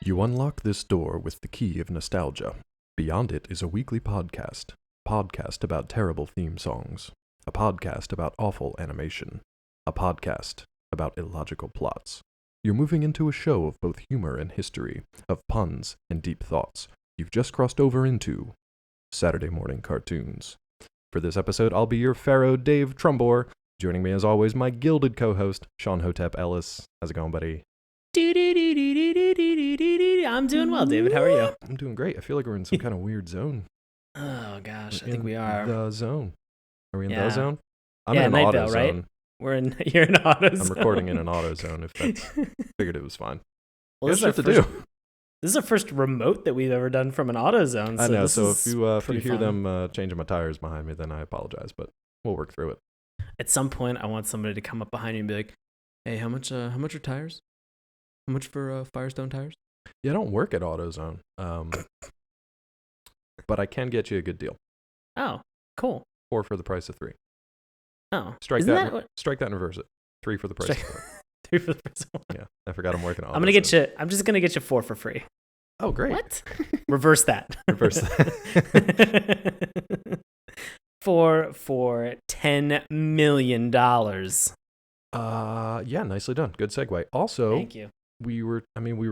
You unlock this door with the key of nostalgia. Beyond it is a weekly podcast. Podcast about terrible theme songs. A podcast about awful animation. A podcast about illogical plots. You're moving into a show of both humor and history, of puns and deep thoughts. You've just crossed over into Saturday morning cartoons. For this episode, I'll be your Pharaoh, Dave Trumbore. Joining me as always, my gilded co-host, Sean Hotep Ellis. How's it going, buddy? I'm doing well, David. How are you? I'm doing great. I feel like we're in some kind of weird zone. Oh, gosh. I We're think we are. The zone. Are we in Yeah. the zone? I'm Yeah, in an Night auto Vale, right? zone. You're in auto I'm zone. recording in an auto zone. If that's, figured it was fine. Well, Here's this shit is to our do. first, this is the first remote that we've ever done from an auto zone. I know. this So is if you pretty hear fun. them changing my tires behind me, then I apologize. But we'll work through it. At some point, I want somebody to come up behind you and be like, "Hey, how much are tires? How much for Firestone tires?" Yeah, I don't work at AutoZone, but I can get you a good deal. Oh, cool. 4 for the price of 3. Oh, Strike isn't that. what- Strike that and reverse it. 3 for the price of 4. 3 for the first one. Yeah, I forgot I'm working on. I'm just gonna get you 4 for free. Oh, great. What? Reverse that. Reverse that. for $10 million. Yeah, nicely done. Good segue. Also, Thank you. we were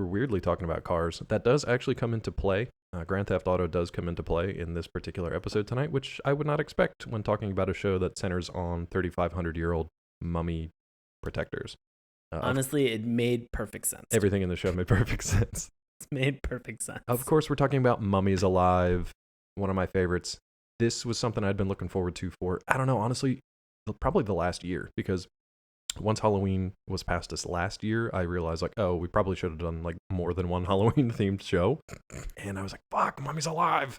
weirdly talking about cars. That does actually come into play. Grand Theft Auto does come into play in this particular episode tonight, which I would not expect when talking about a show that centers on 3,500-year-old mummy protectors. Honestly, it made perfect sense. Everything in the show made perfect sense. It made perfect sense. Of course, we're talking about Mummies Alive, one of my favorites. This was something I'd been looking forward to for, I don't know, honestly, probably the last year, because once Halloween was past us last year, I realized, like, oh, we probably should have done, like, more than one Halloween-themed show. And I was like, fuck, Mummies Alive!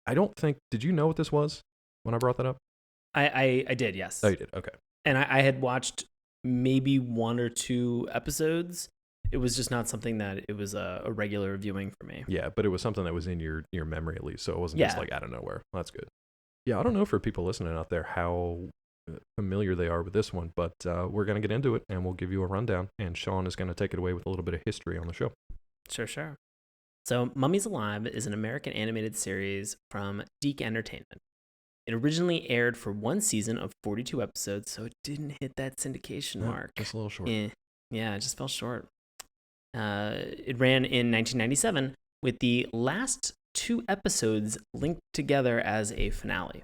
Did you know what this was when I brought that up? I did, yes. Oh, you did? Okay. And I had watched maybe 1 or 2 episodes. It was just not something that it was a regular viewing for me. Yeah, but it was something that was in your memory at least, so it wasn't just, like, out of nowhere. Well, that's good. Yeah, I don't know for people listening out there how familiar they are with this one, but we're going to get into it, and we'll give you a rundown, and Sean is going to take it away with a little bit of history on the show. Sure. So, Mummies Alive is an American animated series from Deke Entertainment. It originally aired for 1 season of 42 episodes, so it didn't hit that syndication mark. Just a little short. Yeah, it just fell short. It ran in 1997 with the last 2 episodes linked together as a finale.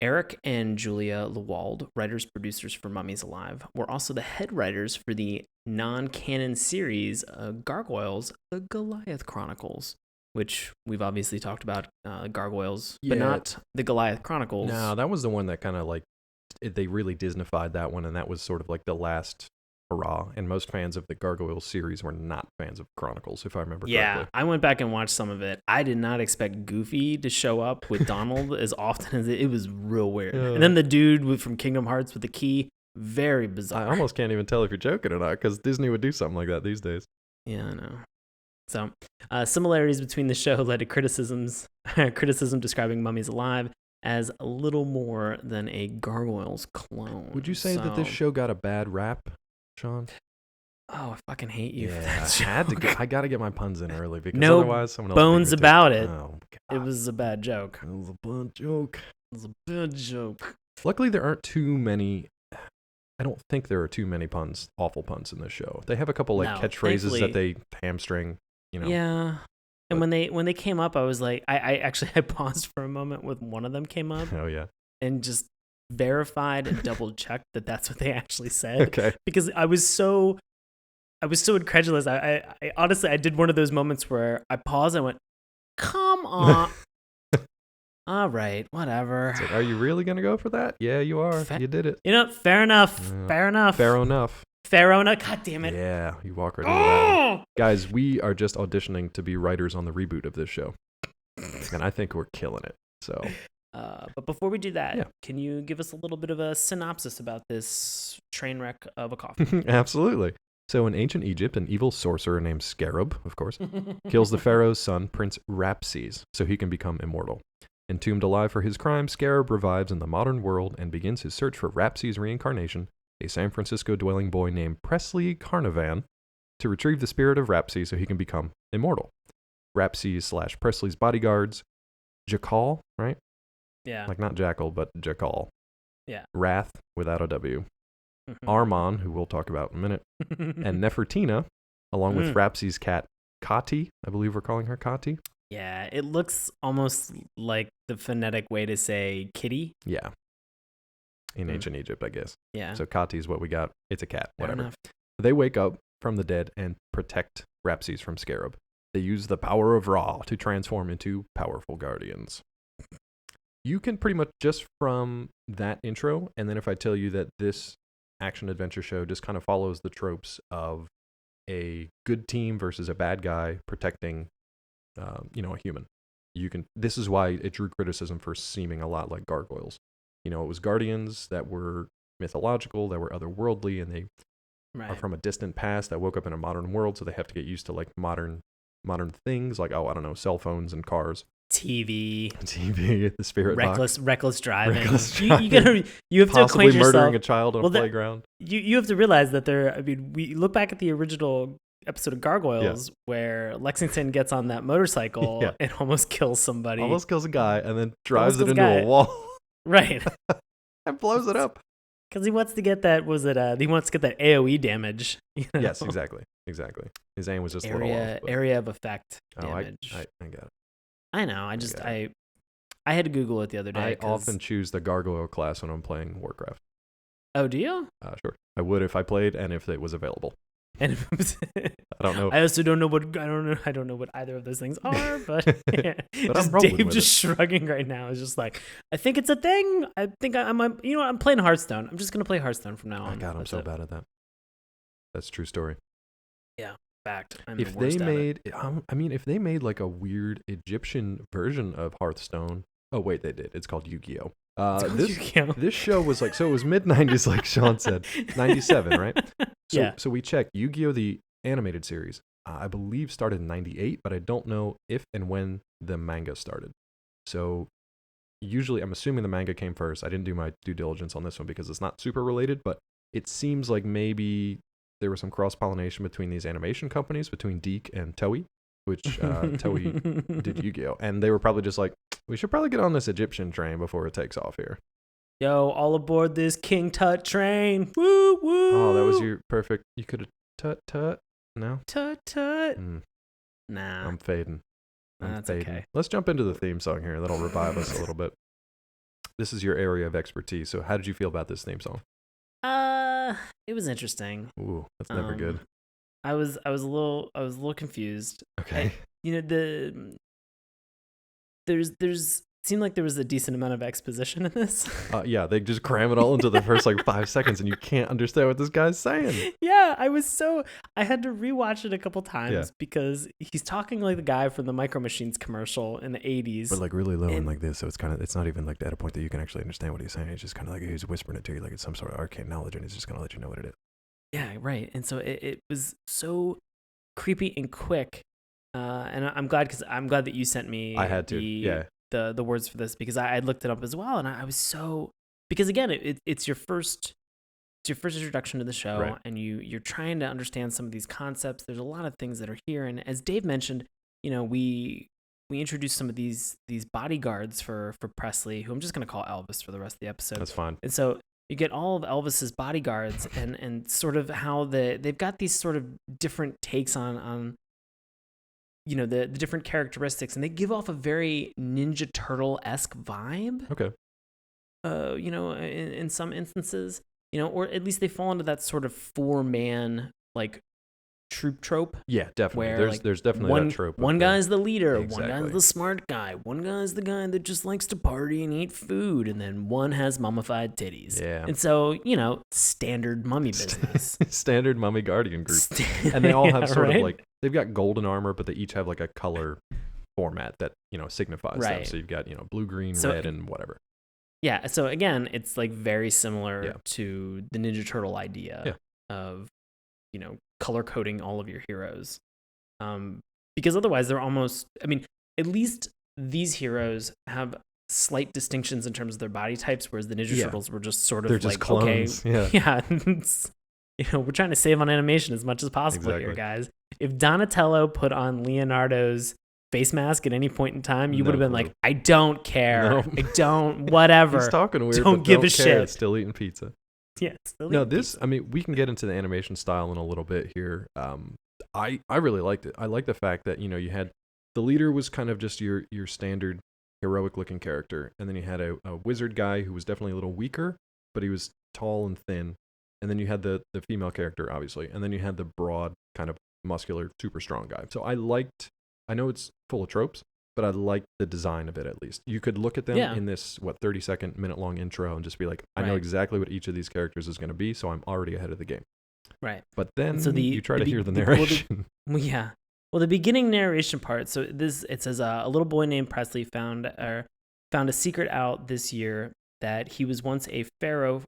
Eric and Julia Lewald, writers-producers for Mummies Alive, were also the head writers for the non-canon series Gargoyles, The Goliath Chronicles, which we've obviously talked about Gargoyles, but not The Goliath Chronicles. No, that was the one that kind of like, they really Disneyfied that one, and that was sort of like the last hurrah, and most fans of the Gargoyles series were not fans of Chronicles, if I remember correctly. Yeah, I went back and watched some of it. I did not expect Goofy to show up with Donald as often as it was real weird. Yeah. And then the dude from Kingdom Hearts with the key, very bizarre. I almost can't even tell if you're joking or not, because Disney would do something like that these days. Yeah, I know. So, similarities between the show led to criticism describing Mummies Alive as a little more than a Gargoyles clone. Would you say that this show got a bad rap, Sean? Oh, I fucking hate you for Yeah, that I got to get my puns in early, because No otherwise someone else will bones beat me to about it. Oh, It God. was a bad joke. It was a bad joke. It was a bad joke. Luckily, there aren't too many. I don't think there are too many awful puns in this show. They have a couple like No, catchphrases that thankfully. they hamstring. You know. Yeah. But- And when they came up, I was like, I paused for a moment when one of them came up Oh yeah. and just verified and double checked that that's what they actually said. Okay. Because I was so incredulous. I honestly, I did one of those moments where I paused and went, come on. All right, whatever. It's like, are you really gonna go for that? Yeah, you are. You did it. You know, fair enough. Yeah. Fair enough. Fair enough. Fair enough. God damn it. Yeah, you walk right into that one. Oh! Guys, we are just auditioning to be writers on the reboot of this show, and I think we're killing it. So. But before we do that, Yeah. can you give us a little bit of a synopsis about this train wreck of a coffin? Absolutely. So in ancient Egypt, an evil sorcerer named Scarab, of course, kills the pharaoh's son, Prince Rapses, so he can become immortal. Entombed alive for his crime, Scarab revives in the modern world and begins his search for Rapses' reincarnation, a San Francisco-dwelling boy named Presley Carnavan, to retrieve the spirit of Rapsy so he can become immortal. Rapsy/Presley's bodyguards, Jackal, right? Yeah. Like not Jackal, but Jackal. Yeah. Wrath, without a W. Armon, who we'll talk about in a minute. And Nefertina, along with Rapsy's cat, Kati. I believe we're calling her Kati. Yeah, it looks almost like the phonetic way to say kitty. Yeah. In ancient Egypt, I guess. Yeah. So Kati is what we got. It's a cat, Fair whatever. enough. They wake up from the dead and protect Rapsies from Scarab. They use the power of Ra to transform into powerful guardians. You can pretty much just from that intro, and then if I tell you that this action-adventure show just kind of follows the tropes of a good team versus a bad guy protecting, a human. This is why it drew criticism for seeming a lot like Gargoyles. It was guardians that were mythological, that were otherworldly, and they are from a distant past that woke up in a modern world, so they have to get used to like modern things, like cell phones and cars. TV, the spirit box. Reckless driving. You have to acquaint yourself. Murdering a child on a playground. You have to realize that we look back at the original episode of Gargoyles where Lexington gets on that motorcycle and almost kills somebody. Almost kills a guy and then drives it into a wall. Right. And blows it up. Because he wants to get that, he wants to get that AoE damage. Yes, exactly. His aim was just a little off. Area of effect damage. I got it. I know. I had to Google it the other day. I often choose the Gargoyle class when I'm playing Warcraft. Oh, do you? Sure. I would if I played and if it was available. And I don't know. I also don't know I don't know what either of those things are, but, but just Dave just shrugging right now is just like, I think it's a thing. I think I'm playing Hearthstone. I'm just gonna play Hearthstone from now on. God, I'm so bad at that. That's a true story. Yeah. Fact. If they made like a weird Egyptian version of Hearthstone. Oh wait, they did. It's called Yu-Gi-Oh. This show was like, so it was mid-90s, like Sean said, 97, right? So we checked. Yu-Gi-Oh, the animated series, I believe started in 98, but I don't know if and when the manga started. So usually I'm assuming the manga came first. I didn't do my due diligence on this one because it's not super related, but it seems like maybe there was some cross-pollination between these animation companies, between Deke and Toei, which Toei did Yu-Gi-Oh! And they were probably just like, we should probably get on this Egyptian train before it takes off here. Yo, all aboard this King Tut train. Woo, woo. Oh, that was your perfect. You could have tut. No? Tut. Nah. I'm fading. That's okay. Let's jump into the theme song here. That'll revive us a little bit. This is your area of expertise. So how did you feel about this theme song? It was interesting. Ooh, that's never good. I was a little confused. Okay. There's seemed like there was a decent amount of exposition in this. Yeah, they just cram it all into the first 5 seconds, and you can't understand what this guy's saying. Yeah, I had to rewatch it a couple times because he's talking like the guy from the Micro Machines commercial in the 80s. But really low and like this, so it's not even like at a point that you can actually understand what he's saying. It's just kind of like he's whispering it to you like it's some sort of arcane knowledge, and he's just gonna let you know what it is. Yeah, right. And so it was so creepy and quick. And I'm glad that you sent me. I had to. The words for this because I looked it up as well, and I was because again it's your first introduction to the show, right. And you're trying to understand some of these concepts. There's a lot of things that are here, and as Dave mentioned, we introduced some of these bodyguards for Presley, who I'm just going to call Elvis for the rest of the episode. That's fine. And so you get all of Elvis's bodyguards and sort of how they've got these sort of different takes on the different characteristics, and they give off a very Ninja Turtle-esque vibe. Okay. In some instances, or at least they fall into that sort of 4-man troop trope. Yeah, definitely. Where, there's definitely that trope. One guy's the leader, exactly. One guy's the smart guy, one guy's the guy that just likes to party and eat food, and then one has mummified titties. Yeah. And so, standard mummy business. Standard mummy guardian group. And they all have sort of they've got golden armor, but they each have a color format that, signifies them. So you've got, blue, green, red, and whatever. Yeah. So again, it's very similar to the Ninja Turtle idea of, color coding all of your heroes. Because otherwise they're almost, at least these heroes have slight distinctions in terms of their body types, whereas the Ninja Turtles were just sort of they're just clones. Okay, yeah. we're trying to save on animation as much as possible here, guys. If Donatello put on Leonardo's face mask at any point in time, you would have been like, I don't care. No. I don't, whatever. He's talking weird, don't give a shit. Still eating pizza. Yeah, still eating pizza. I mean, we can get into the animation style in a little bit here. I really liked it. I like the fact that, you had the leader was kind of just your standard heroic looking character. And then you had a wizard guy who was definitely a little weaker, but he was tall and thin. And then you had the female character, obviously. And then you had the broad, kind of muscular, super strong guy. So I know it's full of tropes, but I liked the design of it at least. You could look at them in this, 30-second, minute-long intro and just be like, I know exactly what each of these characters is going to be, so I'm already ahead of the game. Right. But then you try to hear the narration. Well, the beginning narration part, so it says a little boy named Presley found a secret out this year that he was once a pharaoh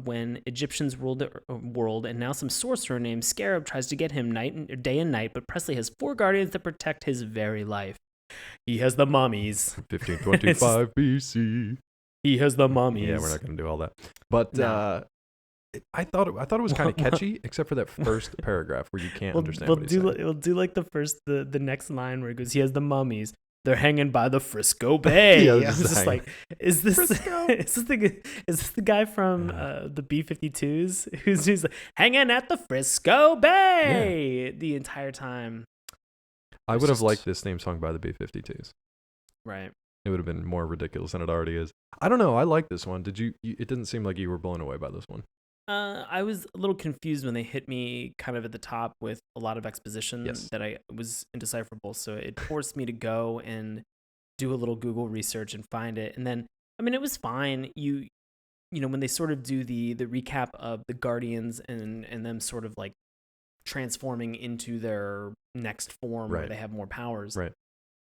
when Egyptians ruled the world, and now some sorcerer named Scarab tries to get him day and night, but Presley has 4 guardians that protect his very life. He has the mummies. 1525 BC. He has the mummies. Yeah, we're not going to do all that. But no. I thought it was kind of catchy, except for that first paragraph where you can't understand what he's saying. We'll do like the next line where it goes, he has the mummies. They're hanging by the Frisco Bay. I was just like, is this the guy from the B-52s who's like, hanging at the Frisco Bay the entire time? I would have liked this theme song by the B-52s. Right. It would have been more ridiculous than it already is. I don't know. I like this one. Did you? It didn't seem like you were blown away by this one. I was a little confused when they hit me kind of at the top with a lot of exposition that I was indecipherable. So it forced me to go and do a little Google research and find it. And then, I mean, it was fine. You when they sort of do the recap of the Guardians and them sort of like transforming into their next form where they have more powers. Right.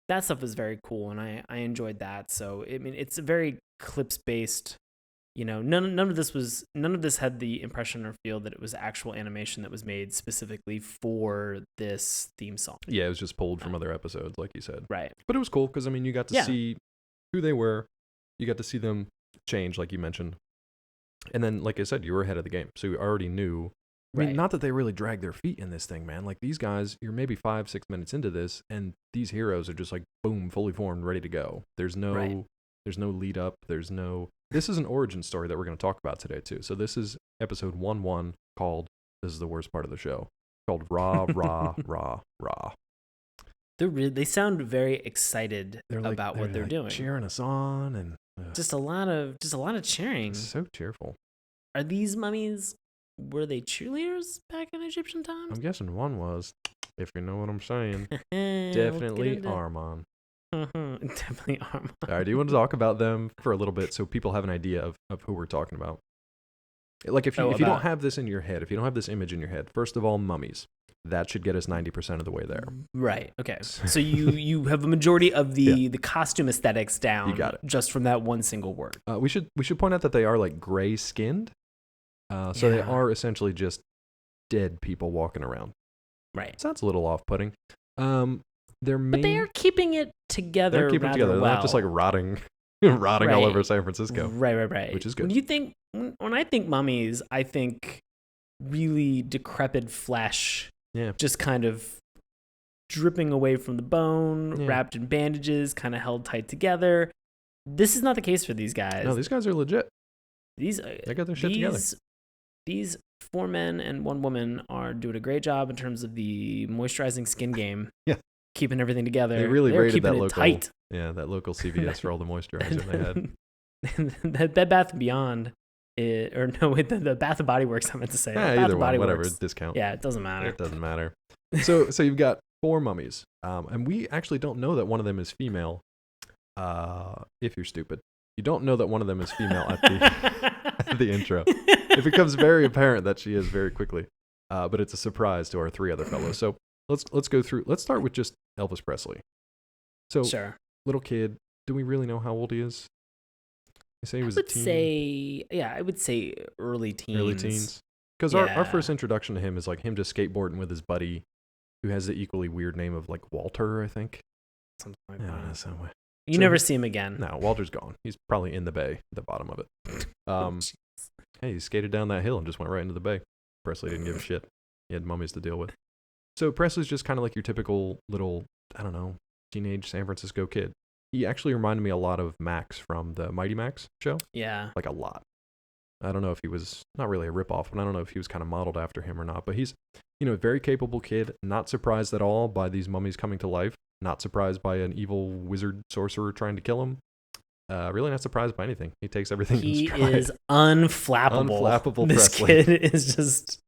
That stuff was very cool, and I enjoyed that. So, I mean, it's a very clips-based. None of this had the impression or feel that it was actual animation that was made specifically for this theme song. Yeah, it was just pulled from other episodes, like you said. Right. But it was cool because, I mean, you got to see who they were. You got to see them change, like you mentioned. And then, like I said, you were ahead of the game. So you already knew. I mean, not that they really drag their feet in this thing, man. Like, these guys, you're maybe 5-6 minutes into this, and these heroes are just like, boom, fully formed, ready to go. There's no lead up. This is an origin story that we're going to talk about today, too. So this is episode 1-1 called, this is the worst part of the show, called Rah, Rah, Rah, Rah. They sound very excited about what they're doing. Cheering us on and just a lot of cheering. It's so cheerful. Are these mummies, were they cheerleaders back in Egyptian times? I'm guessing one was, if you know what I'm saying. Definitely Armon. Definitely Armon. All right, do you want to talk about them for a little bit so people have an idea of who we're talking about? Like, if you don't have this in your head, if you don't have this image in your head, first of all, mummies. That should get us 90% of the way there. Right. Okay. So you have a majority of the costume aesthetics down. You got it. Just from that one single word. We should point out that they are like gray skinned. So they are essentially just dead people walking around. Right. Sounds a little off-putting. But they are keeping it together. They're keeping it together. They're not just like rotting all over San Francisco. Right. Which is good. When I think mummies, I think really decrepit flesh. Yeah. Just kind of dripping away from the bone, wrapped in bandages, kind of held tight together. This is not the case for these guys. No, these guys are legit. They got their shit together. These 4 men and 1 woman are doing a great job in terms of the moisturizing skin game. Yeah. Keeping everything together. They really rated that local, tight. Yeah, that local CVS for all the moisturizer they had. That Bath and Beyond, the Bath and Body Works, I meant to say. Yeah, either one, whatever, discount. Yeah, it doesn't matter. It doesn't matter. So you've got 4 mummies, and we actually don't know that one of them is female. If you're stupid, you don't know that one of them is female at the intro. It becomes very apparent that she is very quickly, but it's a surprise to our 3 other fellows. So let's go through. Let's start with just Elvis Presley. So, sure. Little kid. Do we really know how old he is? You say he was a teen? I would say early teens. Early teens. Because our first introduction to him is like him just skateboarding with his buddy, who has the equally weird name of like Walter, I think. Something like that. So never see him again. No, Walter's gone. He's probably in the bay, at the bottom of it. Hey, he skated down that hill and just went right into the bay. Presley didn't give a shit. He had mummies to deal with. So Presley's just kind of like your typical little, I don't know, teenage San Francisco kid. He actually reminded me a lot of Max from the Mighty Max show. Yeah. Like a lot. I don't know if he was, not really a ripoff, but I don't know if he was kind of modeled after him or not. But he's, a very capable kid, not surprised at all by these mummies coming to life, not surprised by an evil wizard sorcerer trying to kill him. Really not surprised by anything. He takes everything in stride. He is unflappable. Unflappable This Presley. kid is just,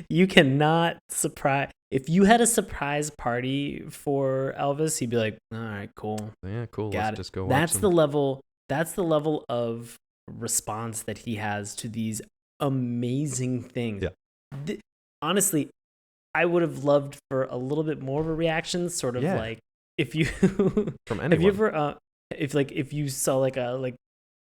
you cannot surprise. If you had a surprise party for Elvis, he'd be like, all right, cool. Yeah, cool. Let's just go watch That's some. the level of response that he has to these amazing things. Yeah. Honestly, I would have loved for a little bit more of a reaction, sort of like if you from anyone. Have you ever if you saw like a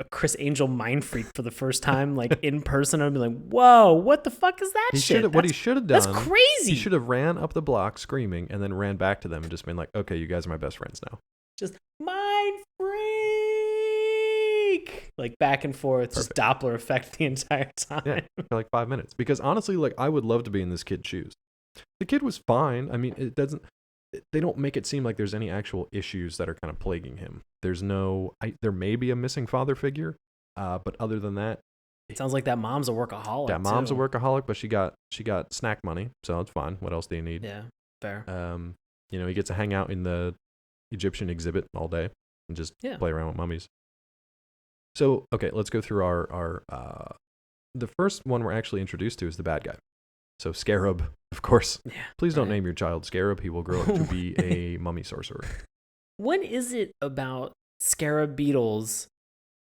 Chris Angel Mind Freak for the first time, like in person, I'd be like, whoa, what the fuck is that shit? What he should have done. That's crazy. He should have ran up the block screaming and then ran back to them and just been like, okay, you guys are my best friends now. Just Mind Freak. Like back and forth, Perfect. Just Doppler effect the entire time. Yeah, for like 5 minutes. Because honestly, like I would love to be in this kid's shoes. The kid was fine. I mean, they don't make it seem like there's any actual issues that are kind of plaguing him. There may be a missing father figure, but other than that, it sounds like that mom's a workaholic. That mom's a workaholic, but she got snack money, so it's fine. What else do you need? Yeah, fair. He gets to hang out in the Egyptian exhibit all day and just play around with mummies. So okay, let's go through our the first one we're actually introduced to is the bad guy. So Scarab, of course. Yeah. Please don't name your child Scarab. He will grow up to be a mummy sorcerer. What is it about scarab beetles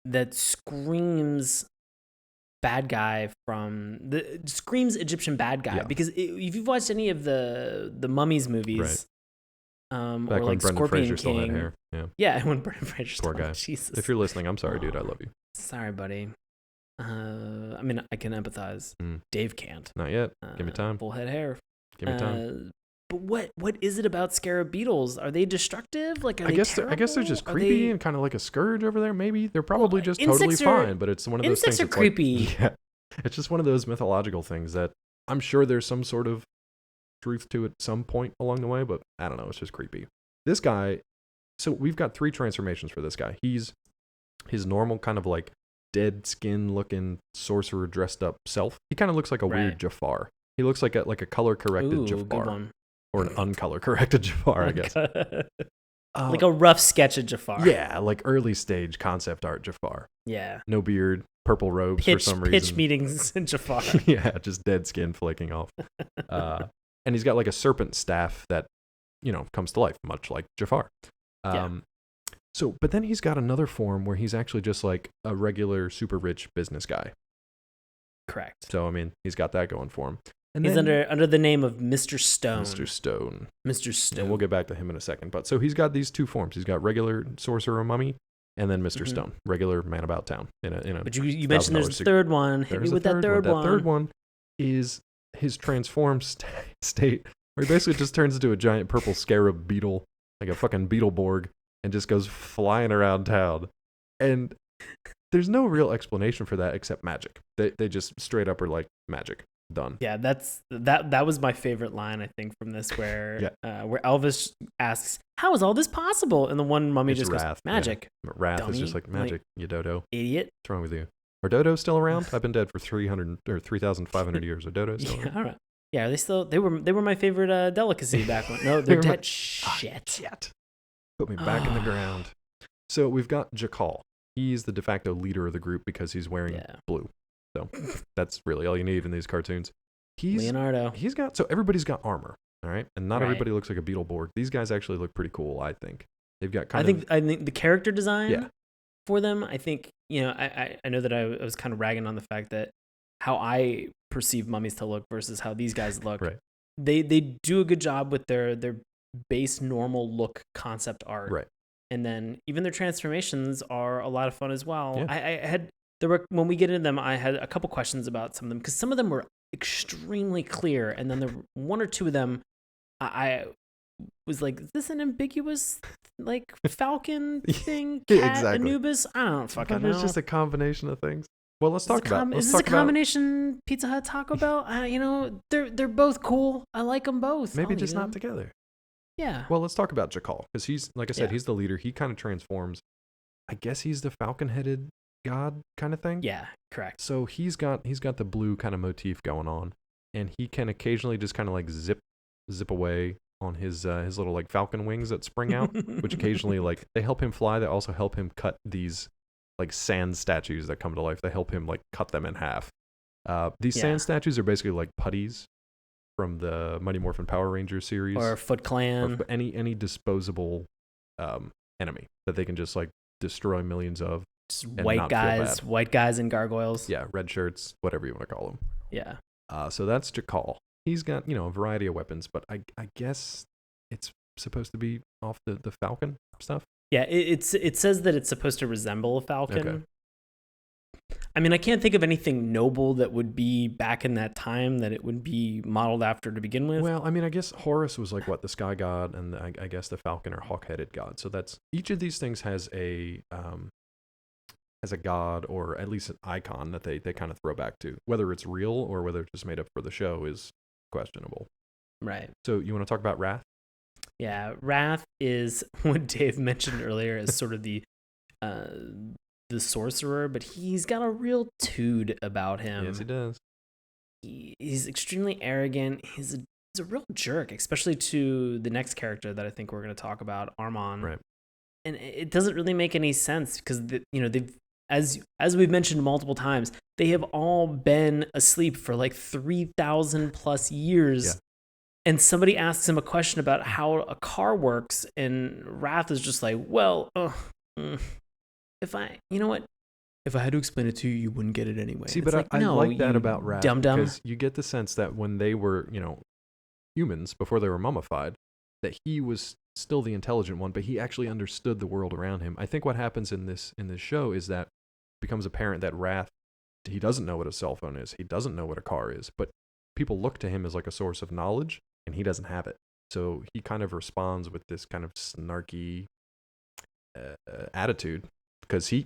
that screams bad guy screams Egyptian bad guy? Yeah. Because if you've watched any of the Mummies movies, back or when like Brendan Scorpion Fraser King, still had hair. Yeah, when Brendan Fraser still Poor guy. Jesus. If you're listening, I'm sorry, dude. I love you. Sorry, buddy. I mean, I can empathize. Dave can't. Not yet. Give me time. Full head hair. Give me time. But what is it about scarab beetles? Are they destructive? Like, I guess they're just creepy and kind of like a scourge over there. Maybe they're probably just totally fine, but it's one of those things. Insects are creepy. Like, yeah, it's just one of those mythological things that I'm sure there's some sort of truth to at some point along the way, but I don't know. It's just creepy. This guy. So we've got 3 transformations for this guy. He's his normal kind of like dead skin looking sorcerer dressed up self. He kind of looks like a weird Jafar. He looks like a color corrected Jafar. Good one. Or an uncolor corrected Jafar, I guess. Like a rough sketch of Jafar. Yeah, like early stage concept art Jafar. Yeah. No beard, purple robes for some reason. Pitch meetings in Jafar. Yeah, just dead skin flaking off. And he's got like a serpent staff that, comes to life, much like Jafar. But then he's got another form where he's actually just like a regular super rich business guy. Correct. So, I mean, he's got that going for him. And he's under the name of Mr. Stone. Mr. Stone. Mr. Stone. And we'll get back to him in a second. But so he's got these 2 forms. He's got regular sorcerer mummy, and then Mr. Stone, regular man about town. But you mentioned there's a third one. Hit me with that third one. That third one is his transformed state, where he basically just turns into a giant purple scarab beetle, like a fucking Beetleborg, and just goes flying around town. And there's no real explanation for that except magic. They just straight up are like magic. Done. Yeah, that was my favorite line, I think, from this, where Elvis asks, "How is all this possible?" And the one mummy just goes, "Magic." Yeah. Wrath dummy. is just like magic, like, you dodo. Idiot. What's wrong with you? Are dodos still around? I've been dead for 3,500 years. Are dodos still around? All right. Yeah, are they still? They were my favorite delicacy back when. No, they're dead. Shit. Put me back in the ground. So we've got Jakal. He's the de facto leader of the group because he's wearing blue. So that's really all you need in these cartoons. Leonardo. So everybody's got armor, all right? And not everybody looks like a Beetleborg. These guys actually look pretty cool, I think. They've got I think the character design for them, I think, I know that I was kind of ragging on the fact that how I perceive mummies to look versus how these guys look. Right. They do a good job with their base normal look concept art. Right. And then even their transformations are a lot of fun as well. Yeah. When we get into them, I had a couple questions about some of them because some of them were extremely clear, and then there were 1 or 2 of them I was like, is this an ambiguous like falcon thing? Cat, exactly. Anubis? I don't fucking know. It's just a combination of things. Well, let's talk about. Is this a combination Pizza Hut Taco Bell? They're both cool. I like them both. Maybe just not together. Yeah. Well, let's talk about Jakal, because he's, like I said, he's the leader. He kind of transforms. I guess he's the falcon-headed god kind of thing. Yeah, correct. So he's got the blue kind of motif going on, and he can occasionally just kind of like zip away on his little like falcon wings that spring out, which occasionally like they help him fly. They also help him cut these like sand statues that come to life. They help him like cut them in half. These sand statues are basically like putties from the Mighty Morphin Power Rangers series, or Foot Clan, or any disposable enemy that they can just like destroy millions of. Just white guys and gargoyles. Yeah, red shirts, whatever you want to call them. Yeah. So that's Jakal. He's got a variety of weapons, but I guess it's supposed to be off the falcon stuff. Yeah, it says that it's supposed to resemble a falcon. Okay. I mean, I can't think of anything noble that would be back in that time that it would be modeled after to begin with. Well, I mean, I guess Horus was like the sky god, and I guess the falcon or hawk-headed god. So that's each of these things has a god or at least an icon that they kind of throw back to. Whether it's real or whether it's just made up for the show is questionable. Right. So you want to talk about Wrath? Yeah, Wrath is what Dave mentioned earlier as sort of the sorcerer, but he's got a real tood about him. Yes, he does. He's extremely arrogant. He's a real jerk, especially to the next character that I think we're going to talk about, Armon. Right. And it doesn't really make any sense because they've as we've mentioned multiple times, they have all been asleep for like 3,000 plus years. Yeah. And somebody asks him a question about how a car works, and Wrath is just like, well, if I had to explain it to you, you wouldn't get it anyway. See, but I like that about Wrath, because you get the sense that when they were, humans, before they were mummified, that he was still the intelligent one, but he actually understood the world around him. I think what happens in this show is that it becomes apparent that Wrath, he doesn't know what a cell phone is. He doesn't know what a car is, but people look to him as like a source of knowledge, and he doesn't have it. So he kind of responds with this kind of snarky attitude, because he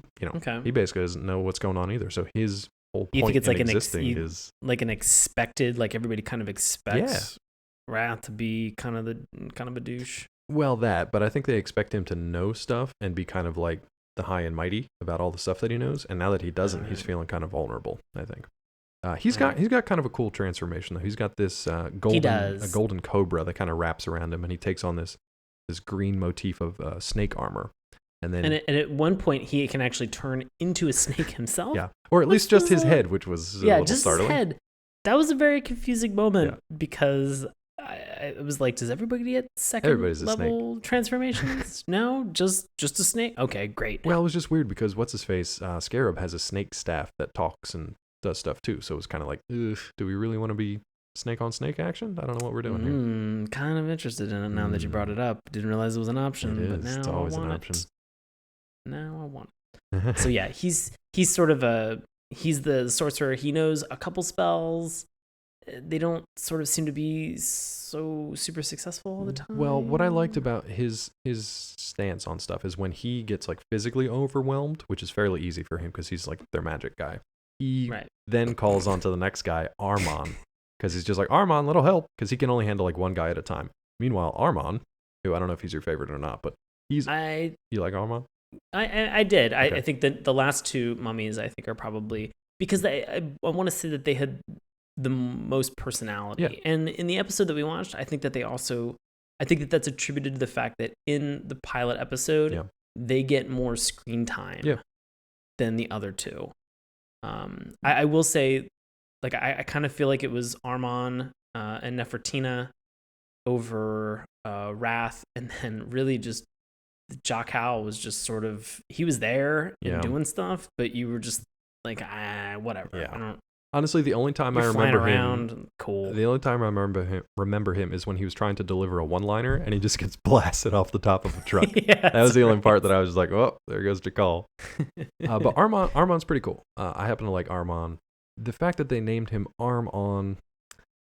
basically doesn't know what's going on either. So his whole point, you think it's like is like an expected, like everybody kind of expects Wrath to be kind of a douche. Well, but I think they expect him to know stuff and be kind of like the high and mighty about all the stuff that he knows. And now that he doesn't, he's feeling kind of vulnerable, I think. He's got kind of a kind of transformation though. He's got this golden cobra that kind of wraps around him, and he takes on this green motif of snake armor. And then at one point he can actually turn into a snake himself. Yeah, or at least just his head, which was a little startling. His head. That was a very confusing moment because I was like, does everybody get second level transformations? No, just a snake. Okay, great. Well, it was just weird because what's his face? Scarab has a snake staff that talks and does stuff too. So it was kind of like, do we really want to be snake on snake action? I don't know what we're doing here. Kind of interested in it now that you brought it up. Didn't realize it was an option, but now it's always I want an option. Now I want it. So yeah, he's sort of he's the sorcerer. He knows a couple spells. They don't sort of seem to be so super successful all the time. Well, what I liked about his stance on stuff is when he gets like physically overwhelmed, which is fairly easy for him because he's like their magic guy. He then calls on to the next guy, Armon, because he's just like, Armon, little help, because he can only handle like one guy at a time. Meanwhile, Armon, who I don't know if he's your favorite or not, but you like Armon? I did. Okay. I think that the last two mummies I think are probably because I want to say that they had the most personality. Yeah. And in the episode that we watched, I think that that's attributed to the fact that in the pilot episode, they get more screen time than the other two. I will say, like, I kind of feel like it was Armon and Nefertina over Wrath, and then really just Jakal was just sort of, he was there and doing stuff, but you were just like, whatever. Yeah. Honestly, the only time I remember him, the only time I remember him is when he was trying to deliver a one-liner and he just gets blasted off the top of a truck. That was the only part that I was like, oh, there goes Jakal. But Armon's pretty cool. I happen to like Armon. The fact that they named him Arm-On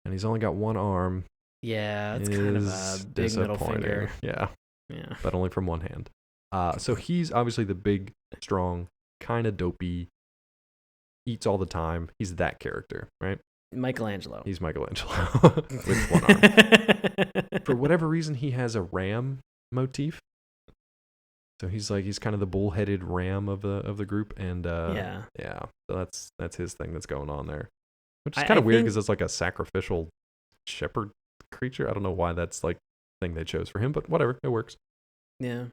and he's only got one arm. Yeah, it's kind of a big middle finger. Yeah. But only from one hand. So he's obviously the big, strong, kind of dopey eats all the time. He's that character, right? Michelangelo. He's Michelangelo with one arm. For whatever reason, he has a ram motif. So he's kind of the bull-headed ram of the group, and yeah. So that's his thing that's going on there, which is kind of weird because it's like a sacrificial shepherd creature. I don't know why that's like the thing they chose for him, but whatever, it works. Yeah,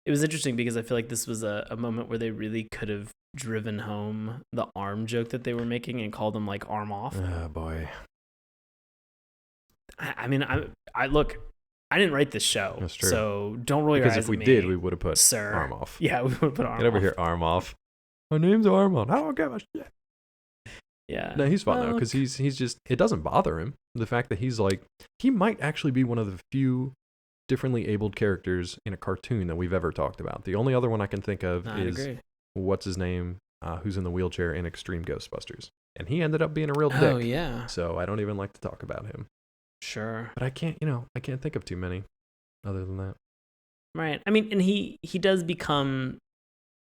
it was interesting because I feel like this was a moment where they really could have driven home the arm joke that they were making and called them like arm off. Oh boy. I mean, I look. I didn't write this show, That's true. So don't roll your eyes at me. Because if we did, we would have put Sir. arm off. Yeah, we would have put arm off. Get over here, arm off. My name's Armand. I don't give a shit. Yeah. No, he's fine though, because he's just, it doesn't bother him. The fact that he's like, he might actually be one of the few differently abled characters in a cartoon that we've ever talked about. The only other one I can think of is, what's his name, who's in the wheelchair in Extreme Ghostbusters. And he ended up being a real dick. Oh, yeah. So I don't even like to talk about him. Sure. But I can't think of too many other than that. Right. I mean, and he does become,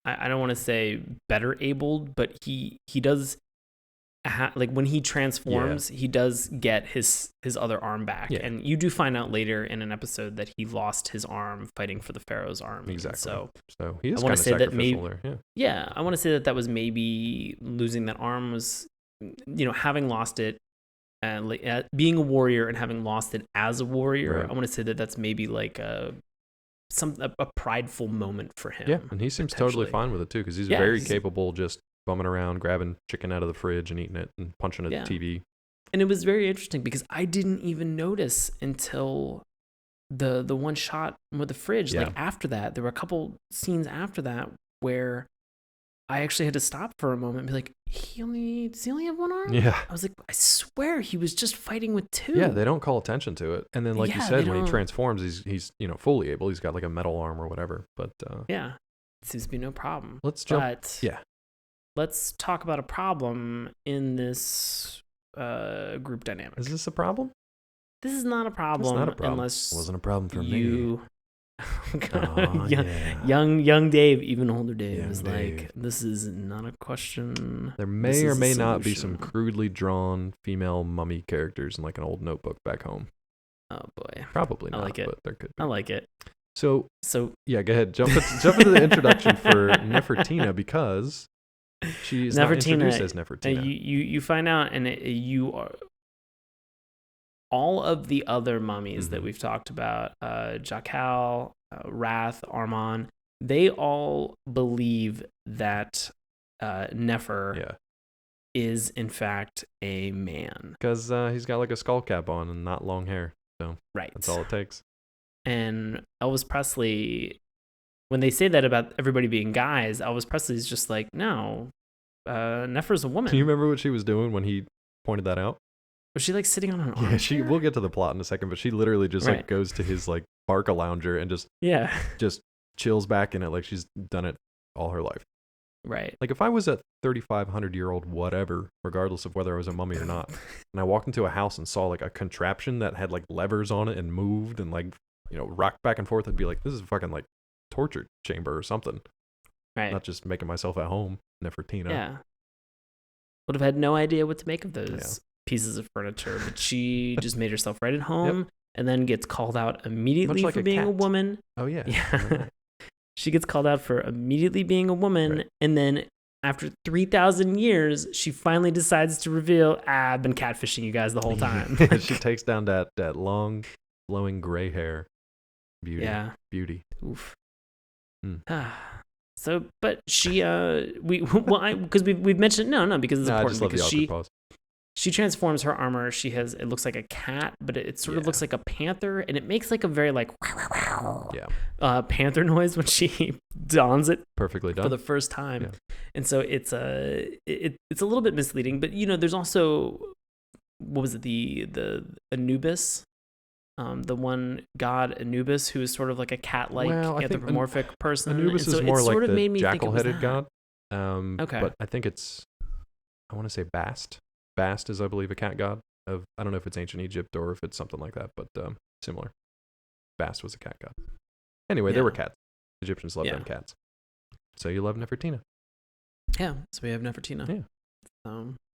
I don't want to say better abled, but he does, like when he transforms, he does get his other arm back. Yeah. And you do find out later in an episode that he lost his arm fighting for the Pharaoh's army. Exactly. So he is kind of sacrificial there. Yeah. I want to say that was maybe losing that arm was, having lost it, being a warrior and having lost it as a warrior. Right. I want to say that that's maybe like a prideful moment for him. Yeah, and he seems totally fine with it too, because he's very capable, just bumming around, grabbing chicken out of the fridge and eating it and punching at the TV. And it was very interesting because I didn't even notice until the one shot with the fridge. Yeah. Like after that, there were a couple scenes after that where I actually had to stop for a moment and be like, does he only have one arm? Yeah. I was like, I swear he was just fighting with two. Yeah, they don't call attention to it. And then like you said, when he transforms, he's fully able. He's got like a metal arm or whatever. But yeah, it seems to be no problem. Let's jump. Let's talk about a problem in this group dynamic. Is this a problem? This is not a problem. It's not a problem. Unless it wasn't a problem for me. Young Dave, even older Dave, young is Dave. Like, this is not a question. There may or may not be some crudely drawn female mummy characters in like an old notebook back home. Oh boy, probably not. I like it. But there could be. I like it. So yeah, go ahead. Jump into the introduction for Nefertina, because she's not introduced as Nefertina. You find out, and you are. All of the other mummies that we've talked about, Jackal, Wrath, Armon, they all believe that Nefer is in fact a man. Because he's got like a skull cap on and not long hair. So that's all it takes. And Elvis Presley, when they say that about everybody being guys, Elvis Presley's just like, no, Nefer's a woman. Do you remember what she was doing when he pointed that out? Was she like sitting on an armchair? Yeah, we'll get to the plot in a second, but she literally just like goes to his like Barca lounger and just chills back in it like she's done it all her life. Right. Like if I was a 3,500-year-old whatever, regardless of whether I was a mummy or not, and I walked into a house and saw like a contraption that had like levers on it and moved and like, rocked back and forth, I'd be like, this is a fucking like torture chamber or something. Right. Not just making myself at home, Nefertina. Yeah. Would have had no idea what to make of those pieces of furniture, but she just made herself right at home and then gets called out immediately for being a woman. Oh yeah. She gets called out for immediately being a woman, and then after 3,000 years, she finally decides to reveal, I've been catfishing you guys the whole time. She takes down that long, flowing gray hair. Beauty. Yeah. Beauty. Oof. So, but she, because we've mentioned, because it's important, because she transforms her armor. She has, it looks like a cat, but it sort of looks like a panther, and it makes like a very like panther noise when she dons it. Perfectly done. For the first time. Yeah. And so it's a little bit misleading, but there's also, what was it, the Anubis, the one god Anubis, who is sort of like a cat-like anthropomorphic person. Anubis is more like the jackal-headed god. Okay. But I think I want to say Bast. Bast is, I believe, a cat god of, I don't know if it's ancient Egypt or if it's something like that, but similar. Bast was a cat god. Anyway, there were cats. Egyptians loved them cats. So you love Nefertina. Yeah, so we have Nefertina. Yeah.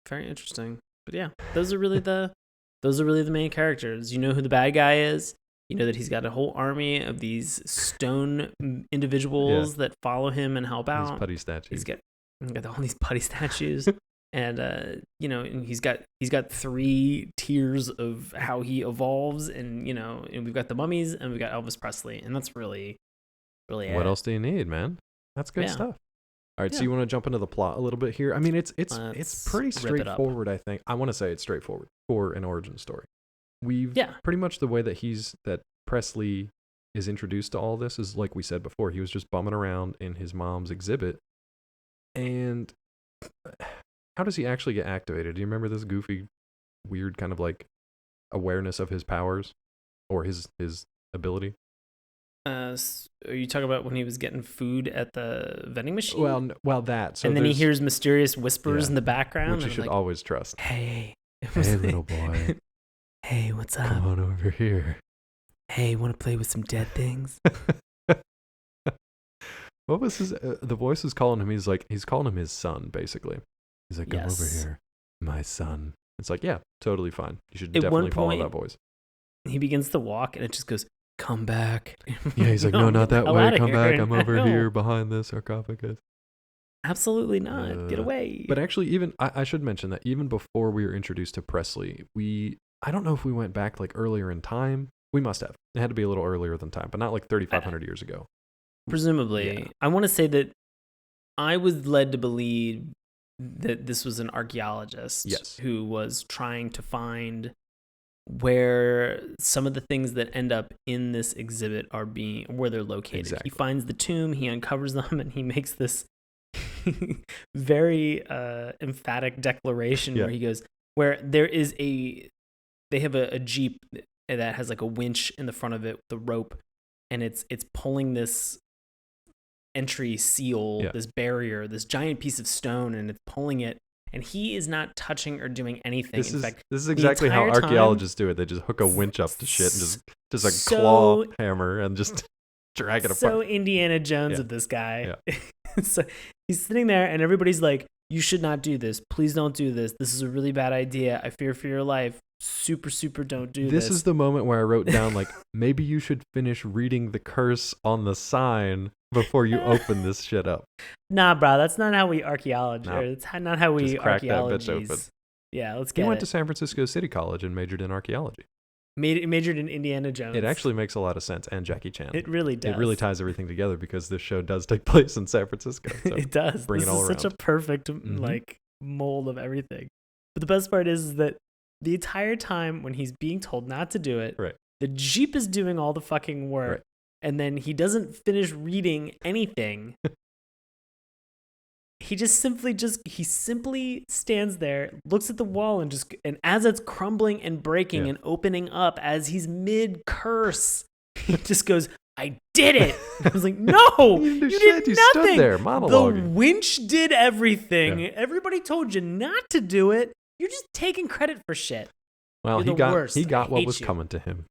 Very interesting. But yeah, those are really the main characters. You know who the bad guy is. You know that he's got a whole army of these stone individuals that follow him and help out. These putty statues. He's got all these putty statues, and and he's got 3 tiers of how he evolves, and and we've got the mummies and we've got Elvis Presley, and that's really what else do you need, man? That's good stuff. All right, so you want to jump into the plot a little bit here? I mean, it's pretty straightforward. I think I want to say it's straightforward for an origin story. Pretty much the way that Presley is introduced to all this is like we said before. He was just bumming around in his mom's exhibit, and how does he actually get activated? Do you remember this goofy, weird kind of like awareness of his powers or his ability? Are you talking about when he was getting food at the vending machine? Well, that. So and then he hears mysterious whispers in the background, which you should always trust. Hey, little boy. Hey, what's up? Come on over here. Hey, want to play with some dead things? What was his? The voice was calling him. He's calling him his son, basically. He's like, come over here, my son. It's like, yeah, totally fine. You should definitely follow that voice. He begins to walk, and it just goes, come back. Yeah, he's like, no, not that way. Come back. I'm over here behind the sarcophagus. Absolutely not. Get away. But actually, even I should mention that even before we were introduced to Presley, I don't know if we went back like earlier in time. We must have. It had to be a little earlier than time, but not like 3,500 years ago. Presumably. Yeah. I want to say that I was led to believe that this was an archaeologist who was trying to find where some of the things that end up in this exhibit are where they're located. Exactly. He finds the tomb, he uncovers them, and he makes this very emphatic declaration where he goes, where they have a Jeep that has like a winch in the front of it with the rope, and it's pulling this entry seal, this barrier, this giant piece of stone, and it's pulling it, and he is not touching or doing anything. This is exactly how archaeologists do it. They just hook a winch up to shit and just claw hammer and just drag it apart. So Indiana Jones of this guy. Yeah. So he's sitting there, and everybody's like, you should not do this. Please don't do this. This is a really bad idea. I fear for your life. Super, super don't do this. This is the moment where I wrote down, like, maybe you should finish reading the curse on the sign before you open this shit up. Nah, bro. That's not how we archaeology. No. It's not how we archaeologies. That bitch open. Yeah, let's get it. He went to San Francisco City College and majored in archaeology. Majored in Indiana Jones. It actually makes a lot of sense, and Jackie Chan. It really does. It really ties everything together because this show does take place in San Francisco. So it does. Bring it all around. Such a perfect mold of everything. But the best part is that the entire time when he's being told not to do it, the Jeep is doing all the fucking work, and then he doesn't finish reading anything. He simply stands there, looks at the wall, and as it's crumbling and breaking and opening up, as he's mid curse, he just goes, I did it. And I was like, no, you did nothing. You stood there monologuing. The winch did everything. Yeah. Everybody told you not to do it. You're just taking credit for shit. Well, he got what was coming to him.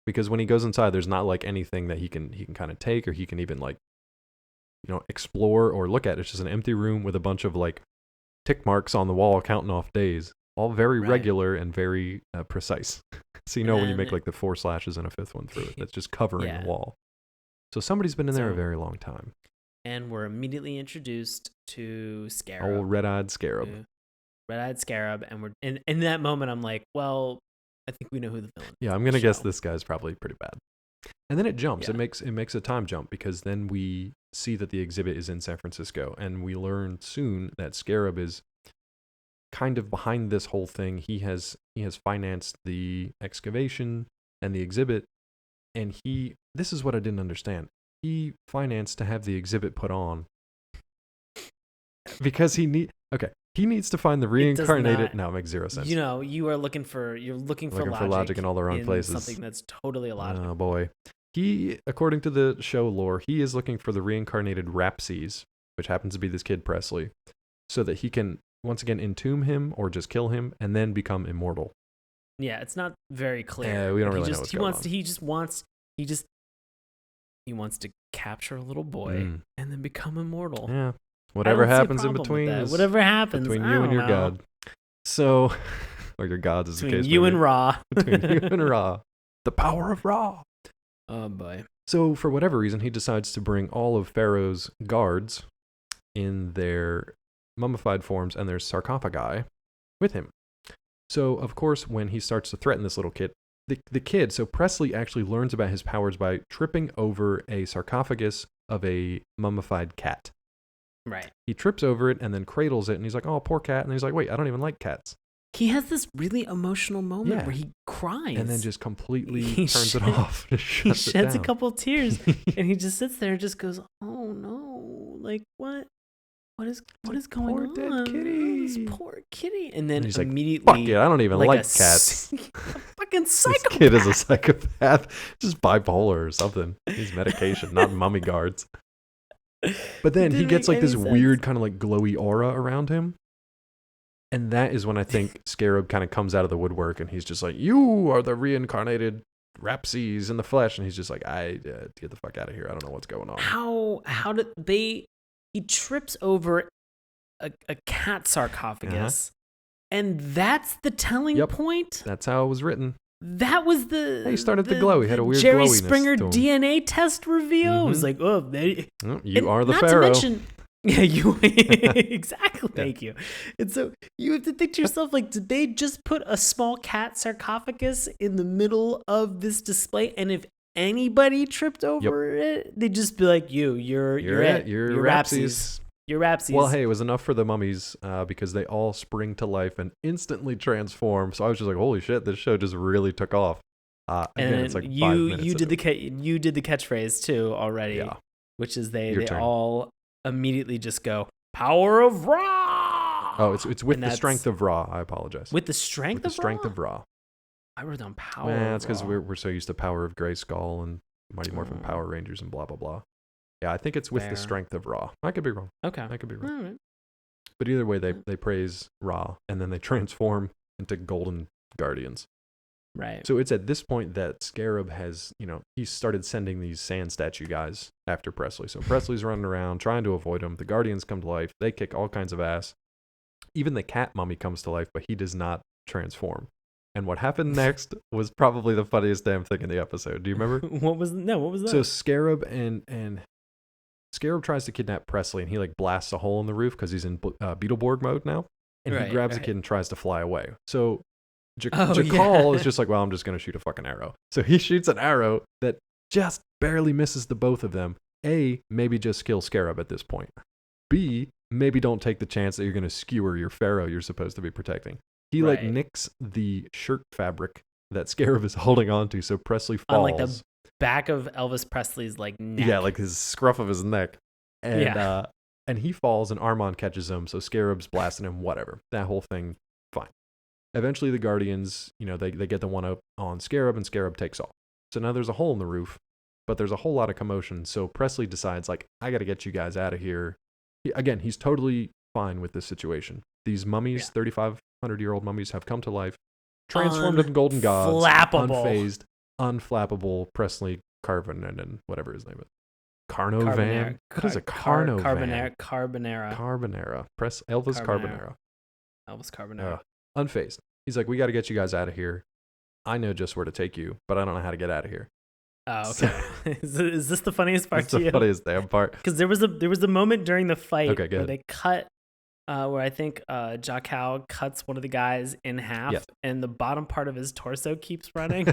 Because when he goes inside, there's not like anything that he can kind of take, or he can even like, explore or look at. It's just an empty room with a bunch of like tick marks on the wall counting off days. All very regular and very precise. So when you make like the 4 slashes and a 5th one through it, that's just covering the wall. So somebody's been in there a very long time. And we're immediately introduced to Scarab. Old red-eyed Scarab. Red-eyed Scarab, and we're in that moment. I'm like, well, I think we know who the villain is. Yeah, I'm gonna guess this guy's probably pretty bad. And then it jumps. Yeah. It makes a time jump, because then we see that the exhibit is in San Francisco, and we learn soon that Scarab is kind of behind this whole thing. He has financed the excavation and the exhibit, and this is what I didn't understand. He financed to have the exhibit put on because he needs to find the reincarnated. Now it makes zero sense. You are looking for logic in all the wrong places. Something that's totally illogical. Oh boy. He, according to the show lore, he is looking for the reincarnated Rapses, which happens to be this kid Presley, so that he can once again entomb him or just kill him and then become immortal. Yeah, it's not very clear. Yeah, we don't really know what's going on. He wants to capture a little boy and then become immortal. Yeah. Whatever happens in between is whatever happens between you and your god. So, or your gods, as the between case you may and be. Ra. Between you and Ra. The power of Ra. Oh boy. So, for whatever reason, he decides to bring all of Pharaoh's guards in their mummified forms and their sarcophagi with him. So, of course, when he starts to threaten this little kid, the kid, so Presley actually learns about his powers by tripping over a sarcophagus of a mummified cat. Right. He trips over it and then cradles it, and he's like, oh, poor cat. And he's like, wait, I don't even like cats. He has this really emotional moment where he cries. And then just completely turns it off. He sheds a couple tears, and he just sits there and just goes, oh no, like what? What is going on? Poor dead kitty. This poor kitty. And then he's immediately, like, fuck it, I don't even like cats. A fucking psychopath. This kid is a psychopath. Just bipolar or something. He's medication, not mummy guards. But then he gets like this weird kind of like glowy aura around him. And that is when I think Scarab kind of comes out of the woodwork, and he's just like, you are the reincarnated Rapses in the flesh. And he's just like, get the fuck out of here. I don't know what's going on. How did they... He trips over a cat sarcophagus, and that's the telling point? That's how it was written. That was the... He started to glow. He had a weird Jerry glowiness Springer to him. DNA test reveal. Mm-hmm. It was like, you are the Pharaoh. Not to mention... Yeah, you... Exactly, thank you. And so you have to think to yourself, like, did they just put a small cat sarcophagus in the middle of this display? And if anybody tripped over it, they'd just be like, you're it. You're Rapses. You're Rapses. Well, hey, it was enough for the mummies because they all spring to life and instantly transform. So I was just like, holy shit, this show just really took off. Again, and it's like you did the catchphrase too already, which is they all immediately just go, power of Ra. Oh, it's with the strength of Ra. I apologize. With the strength of Ra. I wrote down power. Yeah, that's because we're so used to Power of Grayskull and Mighty Morphin Power Rangers and blah blah blah. Yeah, I think it's with the strength of Ra. I could be wrong. Okay, I could be wrong. All right. But either way, they praise Ra and then they transform into golden guardians. Right. So it's at this point that Scarab has, he started sending these sand statue guys after Presley. So Presley's running around trying to avoid them. The guardians come to life. They kick all kinds of ass. Even the cat mummy comes to life, but he does not transform. And what happened next was probably the funniest damn thing in the episode. Do you remember? What was that? So Scarab and Scarab tries to kidnap Presley, and he like blasts a hole in the roof because he's in Beetleborg mode now. And he grabs the kid and tries to fly away. So Jakal is just like, well, I'm just going to shoot a fucking arrow. So he shoots an arrow that just barely misses the both of them. A, maybe just kill Scarab at this point. B, maybe don't take the chance that you're going to skewer your pharaoh you're supposed to be protecting. He like nicks the shirt fabric that Scarab is holding on to, so Presley falls. On like the back of Elvis Presley's like neck. Yeah, like his scruff of his neck. And and he falls and Armand catches him, so Scarab's blasting him, whatever. That whole thing, fine. Eventually the Guardians, they get the one up on Scarab and Scarab takes off. So now there's a hole in the roof, but there's a whole lot of commotion, so Presley decides like, I got to get you guys out of here. He's totally fine with this situation. These mummies, 3,500-year-old mummies, have come to life, transformed into golden gods, unfazed, unflappable Presley Carbonaran, whatever his name is. Carnovan? What is a Carnovan? Carbonara. Elvis Carbonara. Elvis Carbonara. Unfazed. He's like, we got to get you guys out of here. I know just where to take you, but I don't know how to get out of here. Oh, okay. Is this the funniest part to you? It's the funniest damn part. Because there was a moment during the fight where ahead. they cut, where I think Jakal cuts one of the guys in half, and the bottom part of his torso keeps running,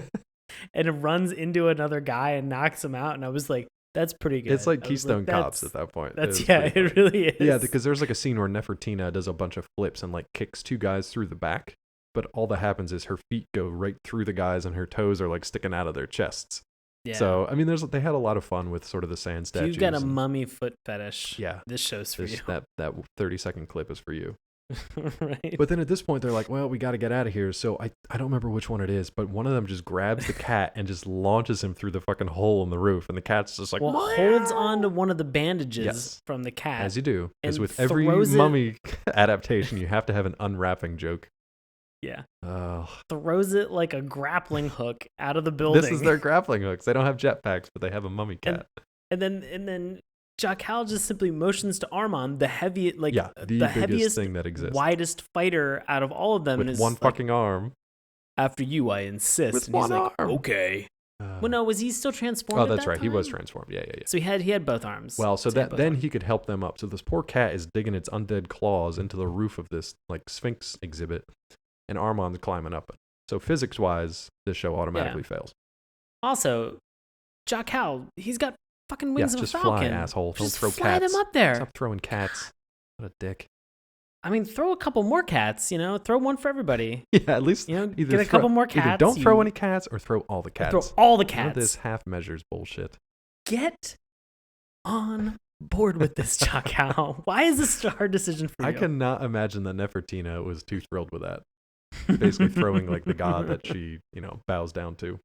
and it runs into another guy and knocks him out. And I was like, that's pretty good. It's like Keystone Cops at that point. It really is. Yeah, because there's like a scene where Nefertina does a bunch of flips and like kicks two guys through the back, but all that happens is her feet go right through the guys and her toes are like sticking out of their chests. Yeah. So, I mean, they had a lot of fun with sort of the sand statues. If you've got a mummy foot fetish, this show's for you. That 30-second clip is for you. Right. But then at this point, they're like, well, we got to get out of here. So I don't remember which one it is, but one of them just grabs the cat and just launches him through the fucking hole in the roof. And the cat's just like, holds on to one of the bandages from the cat. As you do. Because with every mummy adaptation, you have to have an unwrapping joke. Yeah. Throws it like a grappling hook out of the building. This is their grappling hooks. They don't have jetpacks, but they have a mummy cat. And then Jock Hal just simply motions to Armand, the heaviest, like the heaviest thing that exists, widest fighter out of all of them, with and one like, fucking arm. After you, I insist. With and one he's like, arm. Okay. Well, no, was he still transformed? Oh, that's at that right. He was time? transformed. Yeah. So he had both arms. Well, so that then he could help them up. So this poor cat is digging its undead claws into the roof of this like Sphinx exhibit, and Armand's climbing up it. So physics-wise, this show automatically fails. Also, Jock Hal, he's got fucking wings of a falcon. Just fly, asshole. Don't Just throw fly cats. them up there. Stop throwing cats. What a dick. I mean, throw a couple more cats, throw one for everybody. Yeah, at least get a couple more cats. Either don't throw any cats or throw all the cats. Throw all the cats. None of this half measures bullshit. Get on board with this, Jock Hal. Why is this a hard decision for you? I cannot imagine that Nefertina was too thrilled with that. Basically throwing like the god that she, bows down to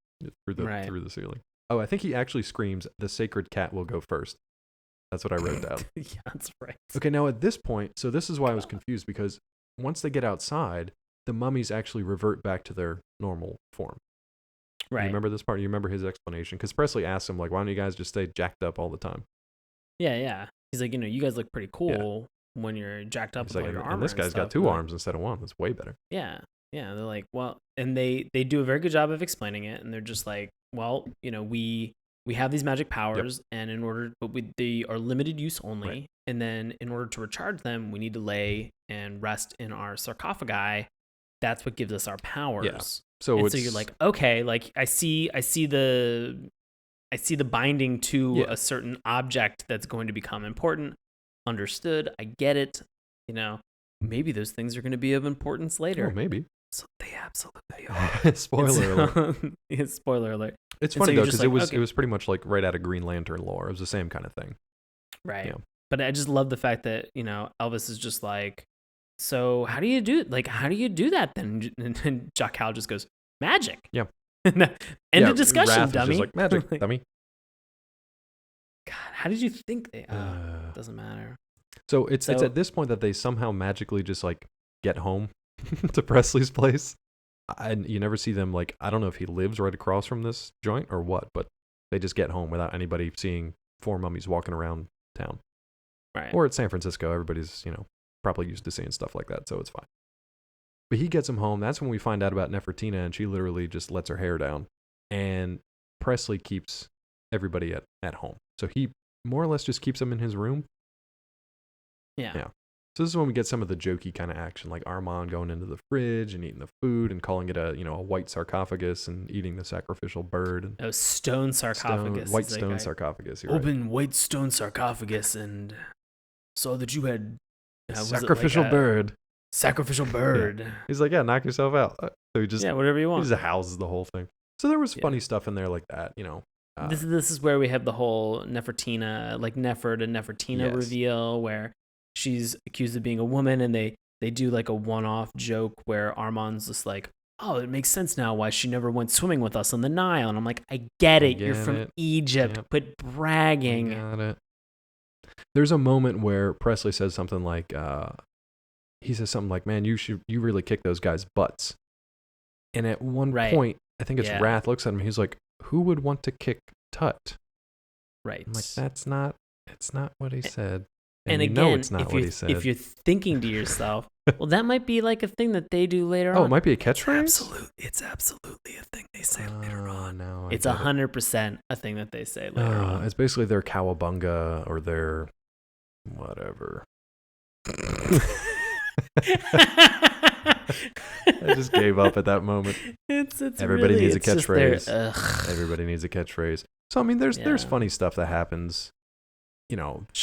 through the ceiling. Oh, I think he actually screams, "The sacred cat will go first." That's what I wrote down. Yeah, that's right. Okay, now at this point, so this is why I was confused, because once they get outside, the mummies actually revert back to their normal form. Right. You remember this part? You remember his explanation? Because Presley asked him, like, why don't you guys just stay jacked up all the time? Yeah. He's like, you guys look pretty cool when you're jacked up with all your armor. And this guy's got two arms instead of one. That's way better. Yeah. They're like, well, and they do a very good job of explaining it. And they're just like, well, we have these magic powers, and they are limited use only. Right. And then in order to recharge them, we need to lay and rest in our sarcophagi. That's what gives us our powers. Yeah. So you're like, okay, like I see the binding to a certain object that's going to become important. Understood. I get it. Maybe those things are going to be of importance later. Oh, maybe. So they absolutely are. Spoiler alert. Spoiler alert. It's funny though, because it was pretty much like right out of Green Lantern lore. It was the same kind of thing. Right. Yeah. But I just love the fact that, Elvis is just like, so how do you do that then? And Jock Hal just goes, magic. Yeah. End of discussion, Wrath dummy. Is just like magic, dummy. God, how did you think they? Doesn't matter. So it's at this point that they somehow magically just like get home to Presley's place. And you never see them, like, I don't know if he lives right across from this joint or what, but they just get home without anybody seeing four mummies walking around town. Right. Or at San Francisco, everybody's, probably used to seeing stuff like that, so it's fine. But he gets him home. That's when we find out about Nefertina, and she literally just lets her hair down. And Presley keeps everybody at home. So he more or less just keeps them in his room. Yeah. So this is when we get some of the jokey kind of action, like Armand going into the fridge and eating the food and calling it a white sarcophagus and eating the sacrificial bird. And stone sarcophagus. White stone sarcophagus. Open white stone sarcophagus and saw that you had sacrificial bird. Sacrificial bird. Yeah. He's like, knock yourself out. So he just whatever you want. He just houses the whole thing. So there was funny stuff in there like that, This is where we have the whole Nefertina, like Nefer to Nefertina reveal, where she's accused of being a woman, and they do like a one-off joke where Armand's just like, oh, it makes sense now why she never went swimming with us on the Nile. And I'm like, I get it. You're from Egypt. Yep. Quit bragging. Got it. There's a moment where Presley says something like, he says something like, man, you really kick those guys' butts. And at one point, I think it's Wrath looks at him. He's like, who would want to kick Tut? Right. I'm like, it's not what he said. And again, it's not what he said. If you're thinking to yourself, well, that might be like a thing that they do later on. Oh, it might be a catchphrase? It's absolutely a thing they say later on. No, it's 100% a thing that they say later on. It's basically their cowabunga or their whatever. I just gave up at that moment. Everybody needs a catchphrase. Everybody needs a catchphrase. So I mean, there's funny stuff that happens.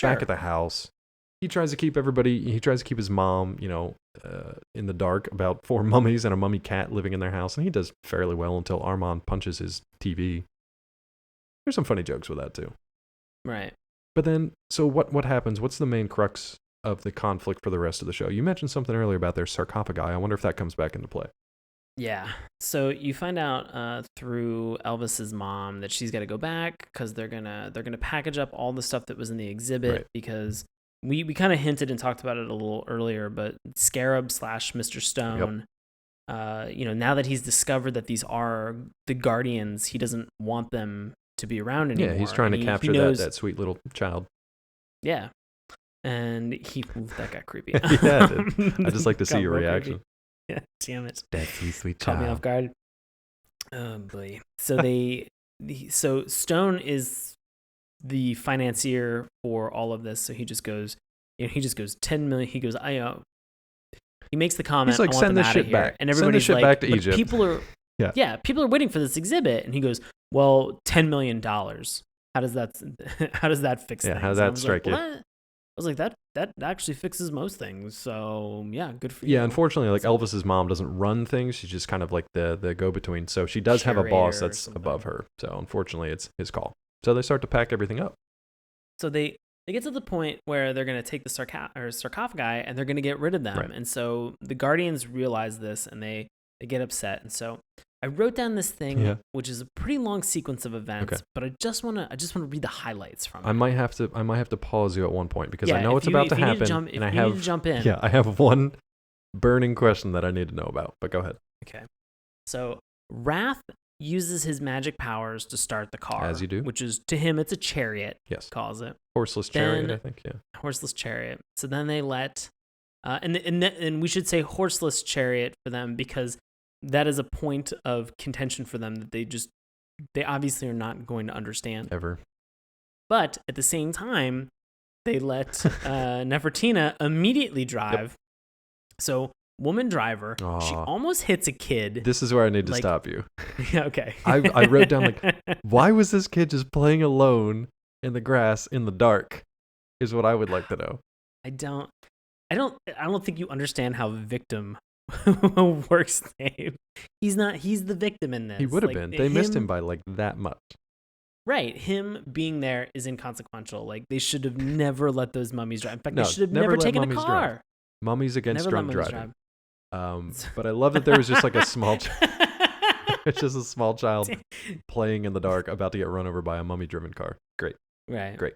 Back at the house, he tries to keep his mom, in the dark about 4 mummies and a mummy cat living in their house, and he does fairly well until Armand punches his TV. There's some funny jokes with that too. Right. But then, so what happens? What's the main crux of the conflict for the rest of the show? You mentioned something earlier about their sarcophagi. I wonder if that comes back into play. Yeah. So you find out through Elvis's mom that she's got to go back because they're gonna package up all the stuff that was in the exhibit, because we kind of hinted and talked about it a little earlier, but Scarab / Mr. Stone, now that he's discovered that these are the Guardians, he doesn't want them to be around anymore. Yeah, he's trying to capture that sweet little child. Yeah. And that got creepy. Yeah, it did. I just like to see your reaction. Creepy. Yeah, damn it. That sweet Caught child. me off guard. Oh boy. So so Stone is the financier for all of this. So he just goes, 10 million. He goes, he makes the comment. He's like, I want send them this out shit of here. back. And Send everybody's this shit like, back to but Egypt. people are, yeah, people are waiting for this exhibit. And he goes, well, $10 million. How does that fix things? How does that strike you? I was like, that actually fixes most things. So yeah, good for you. Yeah, unfortunately, like Elvis's mom doesn't run things. She's just kind of like the go-between. So she does have a boss that's above her. So unfortunately, it's his call. So they start to pack everything up. So they get to the point where they're going to take the sarcophagi and they're going to get rid of them. Right. And so the Guardians realize this and they get upset. And so I wrote down this thing, which is a pretty long sequence of events, but I just want to read the highlights from it. I might have to pause you at one point because I know it's about to happen. And I have to jump in. Yeah, I have one burning question that I need to know about, but go ahead. Okay. So Wrath uses his magic powers to start the car. As you do. Which is, to him, it's a chariot. Yes. Calls it. Horseless chariot, I think, yeah. Horseless chariot. So then they let, and we should say horseless chariot for them because that is a point of contention for them that they obviously are not going to understand. Ever. But at the same time, they let Nefertina immediately drive. Yep. So woman driver, she almost hits a kid. This is where I need to stop you. Yeah, okay. I wrote down why was this kid just playing alone in the grass in the dark? Is what I would like to know. I don't think you understand how victim works, Dave. He's the victim in this. He would have been. They missed him by that much. Right. Him being there is inconsequential. They should have never let those mummies drive. In fact, they should have never taken a car. Drive. Mummies against drunk driving. But I love that there was just a small it's just a small child playing in the dark about to get run over by a mummy-driven car. Great. Right. Great.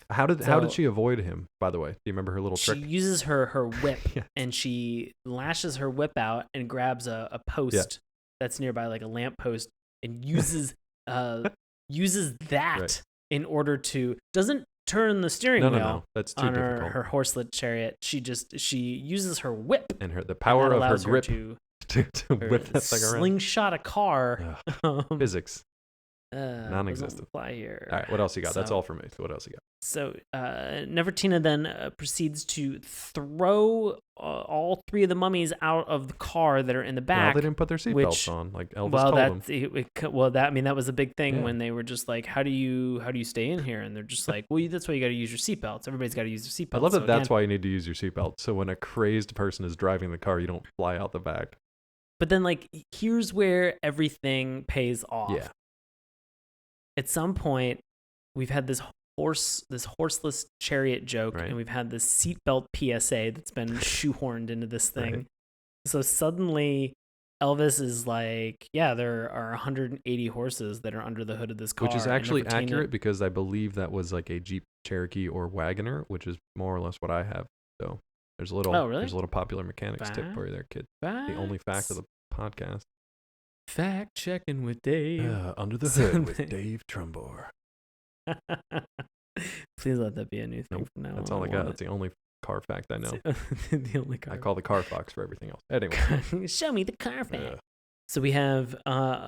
How did she avoid him, by the way? Do you remember her little trick? She uses her whip and she lashes her whip out and grabs a post that's nearby, like a lamp post, and uses that in order to doesn't turn the steering wheel. No, that's too difficult. Her horseless chariot. She uses her whip and the power of her grip to whip that thing around. Slingshot a car. Physics. Non-existent. Apply here. All right, what else you got? That's all for me. So what else you got? So Nefertina then proceeds to throw all three of the mummies out of the car that are in the back. Well, they didn't put their seatbelts on, like Elvis told them. That was a big thing when they were just like, "How do you stay in here?" And they're just like, "Well, that's why you got to use your seatbelts. Everybody's got to use their seatbelts." I love that. That's why you need to use your seatbelt. So when a crazed person is driving the car, you don't fly out the back. But then, here's where everything pays off. Yeah. At some point, we've had this horseless chariot joke, and we've had this seatbelt PSA that's been shoehorned into this thing. Right. So suddenly, Elvis is like, "Yeah, there are 180 horses that are under the hood of this car," which is actually accurate because I believe that was a Jeep Cherokee or Wagoner, which is more or less what I have. So there's a little, there's a little popular mechanics tip for you there, kid. The only fact of the podcast. Fact checking with Dave. Under the hood with Dave Trumbore. Please let that be a new thing from now on. That's all I got. That's the only car fact I know. The only car. I call the car fox for everything else. Anyway. Show me the car fact. So we have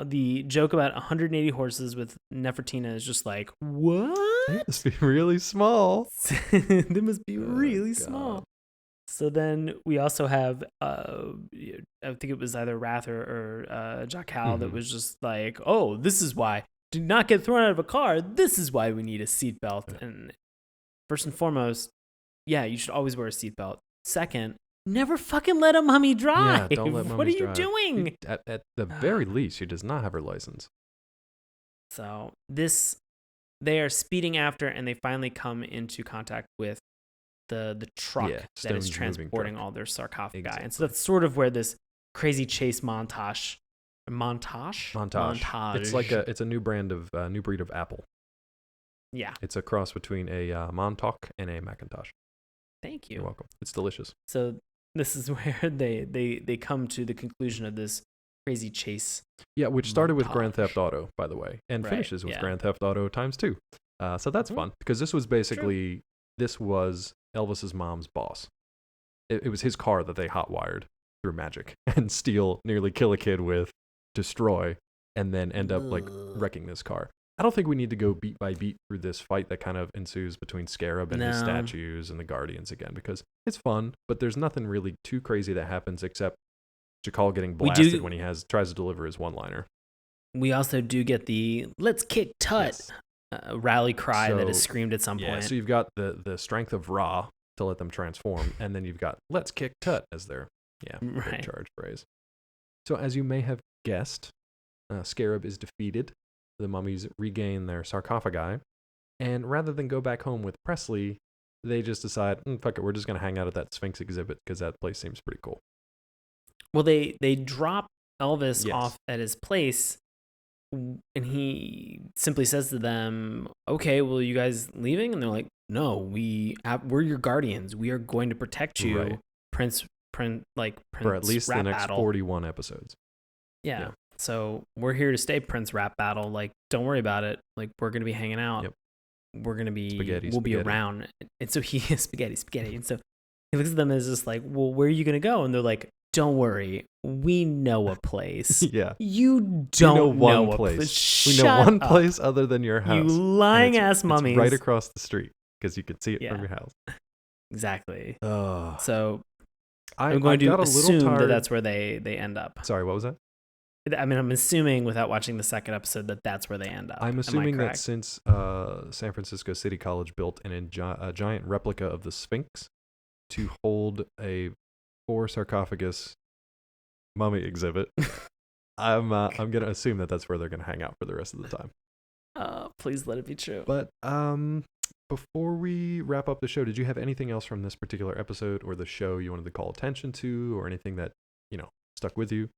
the joke about 180 horses with Nefertina is just like, what? They must be really small. They must be really small. So then we also have, I think it was either Wrath or Jackal that was just like, "Oh, this is why. Do not get thrown out of a car. This is why we need a seatbelt." Yeah. And first and foremost, you should always wear a seatbelt. Second, never fucking let a mummy drive. Yeah, don't let mummies What are you drive. doing? At the very least, she does not have her license. So they are speeding after, and they finally come into contact with the truck that is transporting all their sarcophagi. Exactly. And so that's sort of where this crazy chase montage. It's like it's a new breed of apple. Yeah. It's a cross between a Montauk and a Macintosh. Thank you. You're welcome. It's delicious. So this is where they come to the conclusion of this crazy chase. Yeah, which started with Grand Theft Auto, by the way, and finishes with Grand Theft Auto ×2. So that's fun because this was basically this was Elvis's mom's boss. It was his car that they hotwired through magic and nearly kill a kid with, destroy, and then end up like wrecking this car. I don't think we need to go beat by beat through this fight that kind of ensues between Scarab and his statues and the Guardians again, because it's fun, but there's nothing really too crazy that happens except Jakal getting blasted when he tries to deliver his one-liner. We also do get the "Let's kick Tut" rally cry that is screamed at some point. So you've got the strength of Ra to let them transform, and then you've got "Let's kick Tut" as their big charge phrase. So as you may have guessed, Scarab is defeated. The mummies regain their sarcophagi, and rather than go back home with Presley, they just decide, fuck it, we're just going to hang out at that Sphinx exhibit because that place seems pretty cool. Well, they drop Elvis off at his place, and he simply says to them, okay, well, you guys leaving? And they're like, no, we're your guardians. We are going to protect you, Prince for at least the next 41 episodes. Yeah. So we're here to stay, Prince Rap Battle. Like, don't worry about it. Like, we're going to be hanging out. Yep. We're going to be, we'll be around. And so he is spaghetti. And so he looks at them and is just like, well, where are you going to go? And they're like, don't worry. We know a place. Yeah. You don't know one place. We know one place other than your house. You lying ass mummies. It's right across the street because you can see it from your house. Exactly. Oh. So I'm going to assume that that's where they end up. Sorry, what was that? I mean, I'm assuming without watching the second episode that that's where they end up. I'm assuming that since San Francisco City College built a giant replica of the Sphinx to hold a 4 sarcophagus mummy exhibit, I'm going to assume that that's where they're going to hang out for the rest of the time. Please let it be true. But before we wrap up the show, did you have anything else from this particular episode or the show you wanted to call attention to, or anything that stuck with you?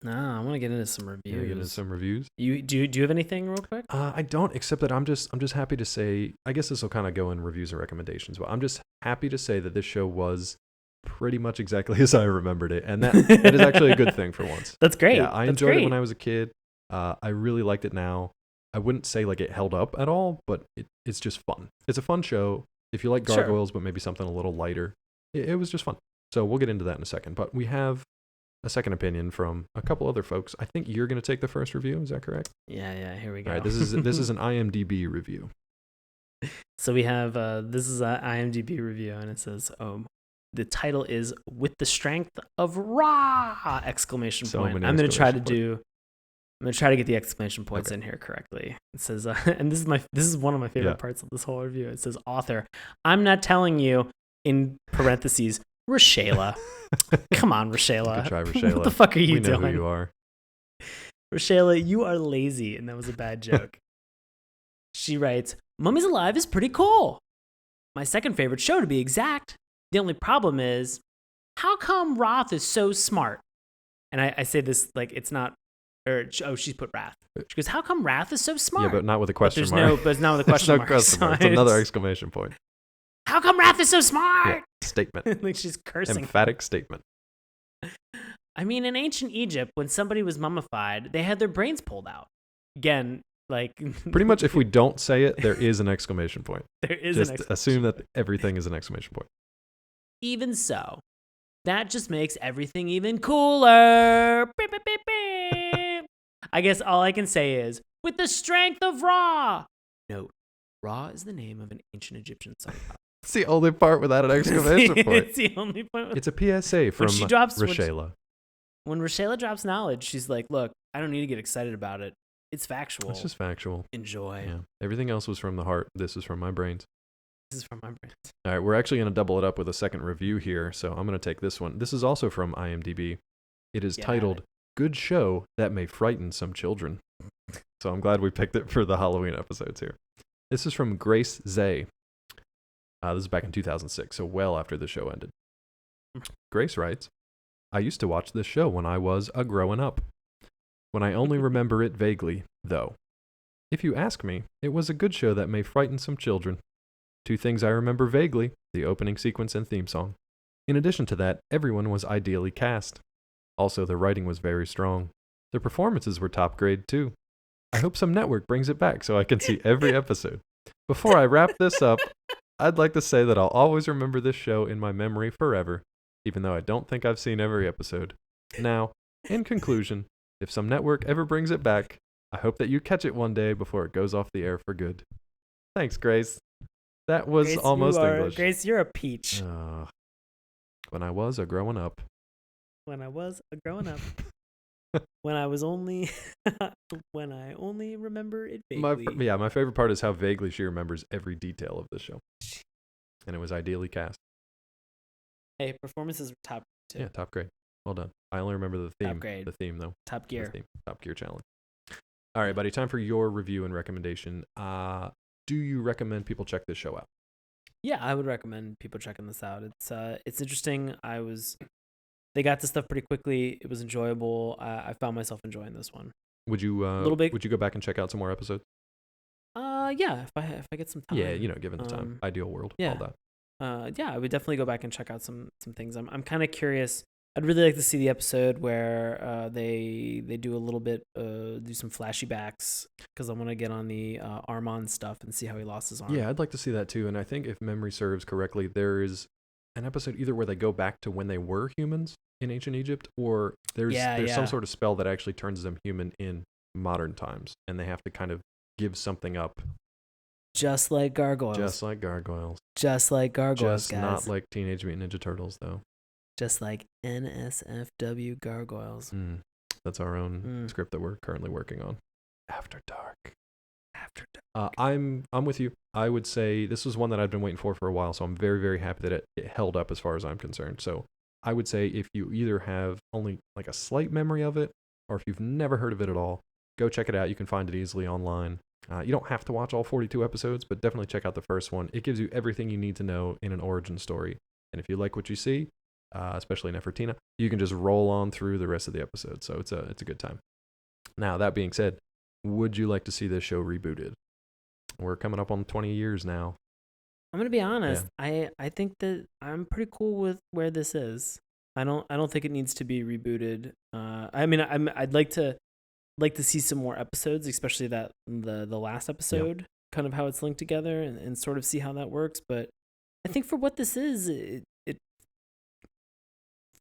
No, I want to get into some reviews. You do you have anything real quick? I don't, except that I'm just happy to say, I guess this will kind of go in reviews and recommendations, but I'm just happy to say that this show was pretty much exactly as I remembered it, and that is actually a good thing for once. That's great. Yeah, I enjoyed it when I was a kid. I really liked it now. I wouldn't say like it held up at all, but it's just fun. It's a fun show. If you like gargoyles, but maybe something a little lighter, it was just fun. So we'll get into that in a second. But we have a second opinion from a couple other folks. I think you're going to take the first review. Is that correct? Yeah. Here we go. All right. This is an IMDb review. So we have this is an IMDb review, and it says, the title is "With the Strength of Ra!" exclamation point. I'm going to try to get the exclamation points in here correctly. It says, and this is one of my favorite parts of this whole review. It says, author, I'm not telling you, in parentheses, Rashayla. Come on, Rashayla. Good try, Rashayla. What the fuck are you doing? We know who you are. Rashayla, you are lazy, and that was a bad joke. She writes, Mummies Alive is pretty cool. My second favorite show, to be exact. The only problem is, how come Roth is so smart? And I say this like it's not, she put Wrath. She goes, how come Wrath is so smart? Yeah, but not with a question mark. But it's not with a question mark. It's another exclamation point. How come Wrath is so smart? Yeah, statement. Like she's cursing. Emphatic statement. I mean, in ancient Egypt, when somebody was mummified, they had their brains pulled out. Again, like... Pretty much if we don't say it, there is an exclamation point. There is just an exclamation assume that everything is an exclamation point. Even so, that just makes everything even cooler. Beep, beep, beep, beep. I guess all I can say is, with the strength of Ra. Note, Ra is the name of an ancient Egyptian sun god. It's the only part without an exclamation point. It's the only point. It's a PSA from Rashayla. When Rashayla drops knowledge, she's like, look, I don't need to get excited about it. It's factual. It's just factual. Enjoy. Yeah. Everything else was from the heart. This is from my brains. This is from my brains. All right, we're actually going to double it up with a second review here, so I'm going to take this one. This is also from IMDb. It is titled, Good Show That May Frighten Some Children. So I'm glad we picked it for the Halloween episodes here. This is from Grace Zay. This is back in 2006, so well after the show ended. Grace writes, I used to watch this show when I was a growing up. When I only remember it vaguely, though. If you ask me, it was a good show that may frighten some children. 2 things I remember vaguely, the opening sequence and theme song. In addition to that, everyone was ideally cast. Also, the writing was very strong. The performances were top grade, too. I hope some network brings it back so I can see every episode. Before I wrap this up, I'd like to say that I'll always remember this show in my memory forever, even though I don't think I've seen every episode. Now, in conclusion, if some network ever brings it back, I hope that you catch it one day before it goes off the air for good. Thanks, Grace. That was Grace, almost English. Grace, you're a peach. When I was a growing up. When I was a growing up. When I was only, when I only remember it vaguely. My favorite part is how vaguely she remembers every detail of the show. And it was ideally cast. Hey, performances were top too. Yeah, top grade. Well done. I only remember the theme. Top grade. The theme, though. Top gear. Top gear challenge. All right, buddy. Time for your review and recommendation. Do you recommend people check this show out? Yeah, I would recommend people checking this out. It's interesting. They got this stuff pretty quickly. It was enjoyable. I found myself enjoying this one. Would you a little bit? Would you go back and check out some more episodes? Yeah, if I get some time. Yeah, given the time, ideal world, yeah. all that. Yeah, I would definitely go back and check out some things. I'm kind of curious. I'd really like to see the episode where they do a little bit, do some flashbacks, because I want to get on the Armand stuff and see how he lost his arm. Yeah, I'd like to see that too. And I think if memory serves correctly, there is an episode either where they go back to when they were humans in ancient Egypt, or there's some sort of spell that actually turns them human in modern times, and they have to kind of give something up. Just like gargoyles. Just like gargoyles. Just like gargoyles, Just guys. not like Teenage Mutant Ninja Turtles, though. Just like NSFW gargoyles. That's our own script that we're currently working on. After Dark. After Dark. I'm with you. I would say this was one that I've been waiting for a while, so I'm very, very happy that it held up as far as I'm concerned. So I would say if you either have only like a slight memory of it, or if you've never heard of it at all, go check it out. You can find it easily online. You don't have to watch all 42 episodes, but definitely check out the first one. It gives you everything you need to know in an origin story. And if you like what you see, especially Nefertina, you can just roll on through the rest of the episode. So it's a good time. Now, that being said, would you like to see this show rebooted? We're coming up on 20 years now. I'm gonna be honest. Yeah. I think that I'm pretty cool with where this is. I don't think it needs to be rebooted. I mean, I'd like to see some more episodes, especially the last episode, kind of how it's linked together, and sort of see how that works. But I think for what this is, it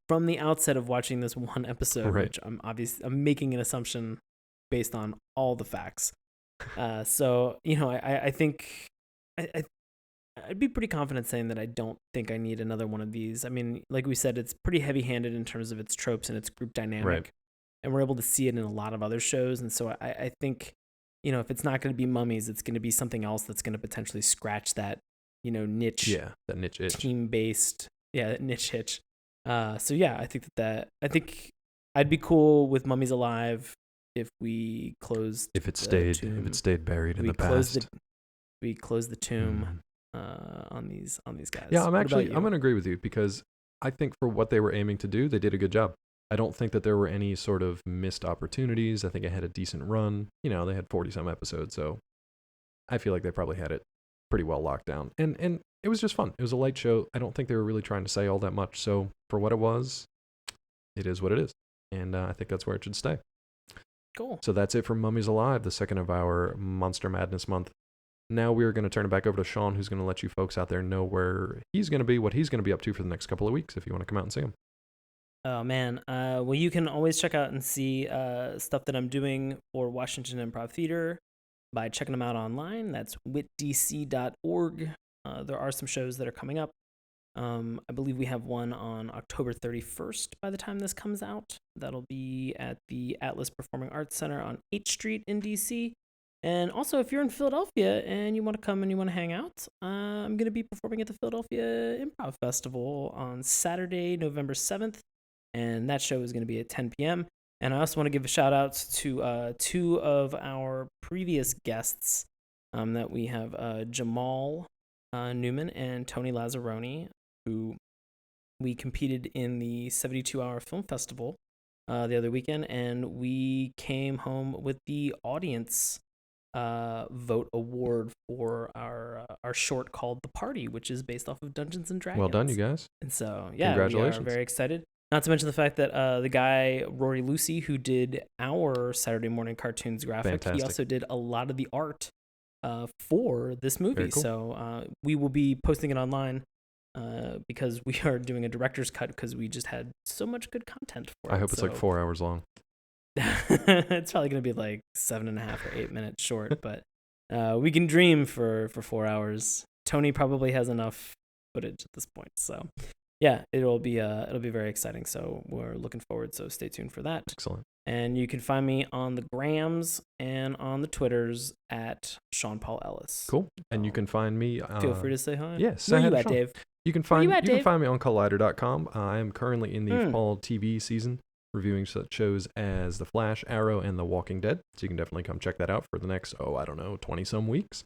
from the outset of watching this one episode, which I'm making an assumption based on all the facts. So I think I'd be pretty confident saying that I don't think I need another one of these. I mean, like we said, it's pretty heavy-handed in terms of its tropes and its group dynamic. Right. And we're able to see it in a lot of other shows. And so I think, if it's not going to be Mummies, it's going to be something else that's going to potentially scratch that, niche. Yeah, that niche itch. Team-based, that niche itch. So yeah, I think I'd be cool with Mummies Alive if we closed. If it stayed buried in the past. We closed the tomb on these guys. Yeah, I'm going to agree with you, because I think for what they were aiming to do, they did a good job. I don't think that there were any sort of missed opportunities. I think it had a decent run. They had 40-some episodes, so I feel like they probably had it pretty well locked down. And it was just fun. It was a light show. I don't think they were really trying to say all that much. So for what it was, it is what it is. And I think that's where it should stay. Cool. So that's it for Mummies Alive, the second of our Monster Madness month. Now we're going to turn it back over to Sean, who's going to let you folks out there know where he's going to be, what he's going to be up to for the next couple of weeks, if you want to come out and see him. Oh, man. Well, you can always check out and see stuff that I'm doing for Washington Improv Theater by checking them out online. That's witdc.org. There are some shows that are coming up. I believe we have one on October 31st by the time this comes out. That'll be at the Atlas Performing Arts Center on 8th Street in DC. And also, if you're in Philadelphia and you want to come and you want to hang out, I'm going to be performing at the Philadelphia Improv Festival on Saturday, November 7th. And that show is going to be at 10 p.m. And I also want to give a shout out to two of our previous guests that we have, Jamal Newman and Tony Lazzaroni, who we competed in the 72-hour film festival the other weekend, and we came home with the audience vote award for our short called The Party, which is based off of Dungeons and Dragons. Well done, you guys. And so, yeah, congratulations. We are very excited. Not to mention the fact that the guy, Rory Lucy, who did our Saturday morning cartoons graphic, Fantastic. He also did a lot of the art for this movie. Very cool. So we will be posting it online because we are doing a director's cut because we just had so much good content for it. I hope it's like 4 hours long. It's probably going to be like 7.5 or 8 minutes short, but we can dream for 4 hours. Tony probably has enough footage at this point. So yeah, it'll be very exciting. So we're looking forward. So stay tuned for that. Excellent. And you can find me on the Grams and on the Twitters at Sean Paul Ellis. Cool. And you can find me. Feel free to say hi. Yeah, say Where hi you to at, Sean. Dave? You can find Dave? me on Collider.com. I am currently in the fall TV season, reviewing such shows as The Flash, Arrow, and The Walking Dead. So you can definitely come check that out for the next 20-some weeks.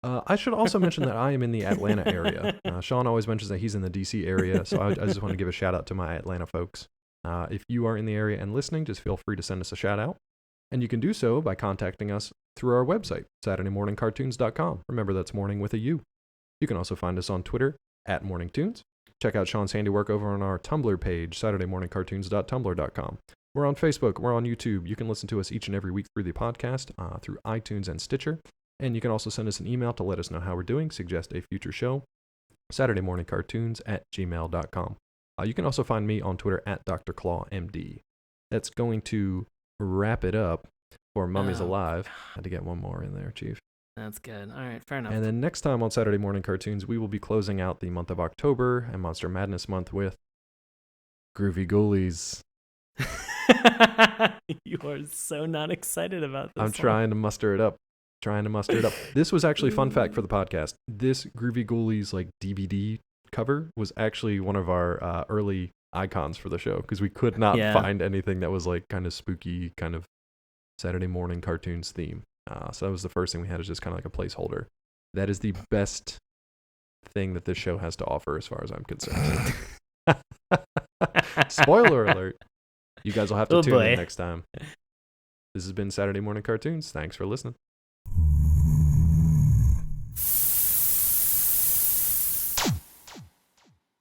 I should also mention that I am in the Atlanta area. Sean always mentions that he's in the DC area, so I just want to give a shout out to my Atlanta folks. If you are in the area and listening, just feel free to send us a shout out. And you can do so by contacting us through our website, SaturdayMorningCartoons.com. Remember, that's morning with a U. You can also find us on Twitter at MorningTunes. Check out Sean's handiwork over on our Tumblr page, SaturdayMorningCartoons.tumblr.com. We're on Facebook. We're on YouTube. You can listen to us each and every week through the podcast, through iTunes and Stitcher. And you can also send us an email to let us know how we're doing, suggest a future show, SaturdayMorningCartoons@gmail.com. You can also find me on Twitter at DrClawMD. That's going to wrap it up for Mummies Alive. Had to get one more in there, Chief. That's good. All right, fair enough. And then next time on Saturday Morning Cartoons, we will be closing out the month of October and Monster Madness month with Groovy Ghoulies. You are so not excited about this. I'm trying to muster it up. This was actually, fun fact for the podcast, this Groovy Ghoulies like DVD cover was actually one of our early icons for the show because we could not find anything that was like kind of spooky, kind of Saturday morning cartoons theme. So that was the first thing we had, is just kind of like a placeholder. That is the best thing that this show has to offer as far as I'm concerned. Spoiler alert. You guys will have to tune in next time. This has been Saturday Morning Cartoons. Thanks for listening.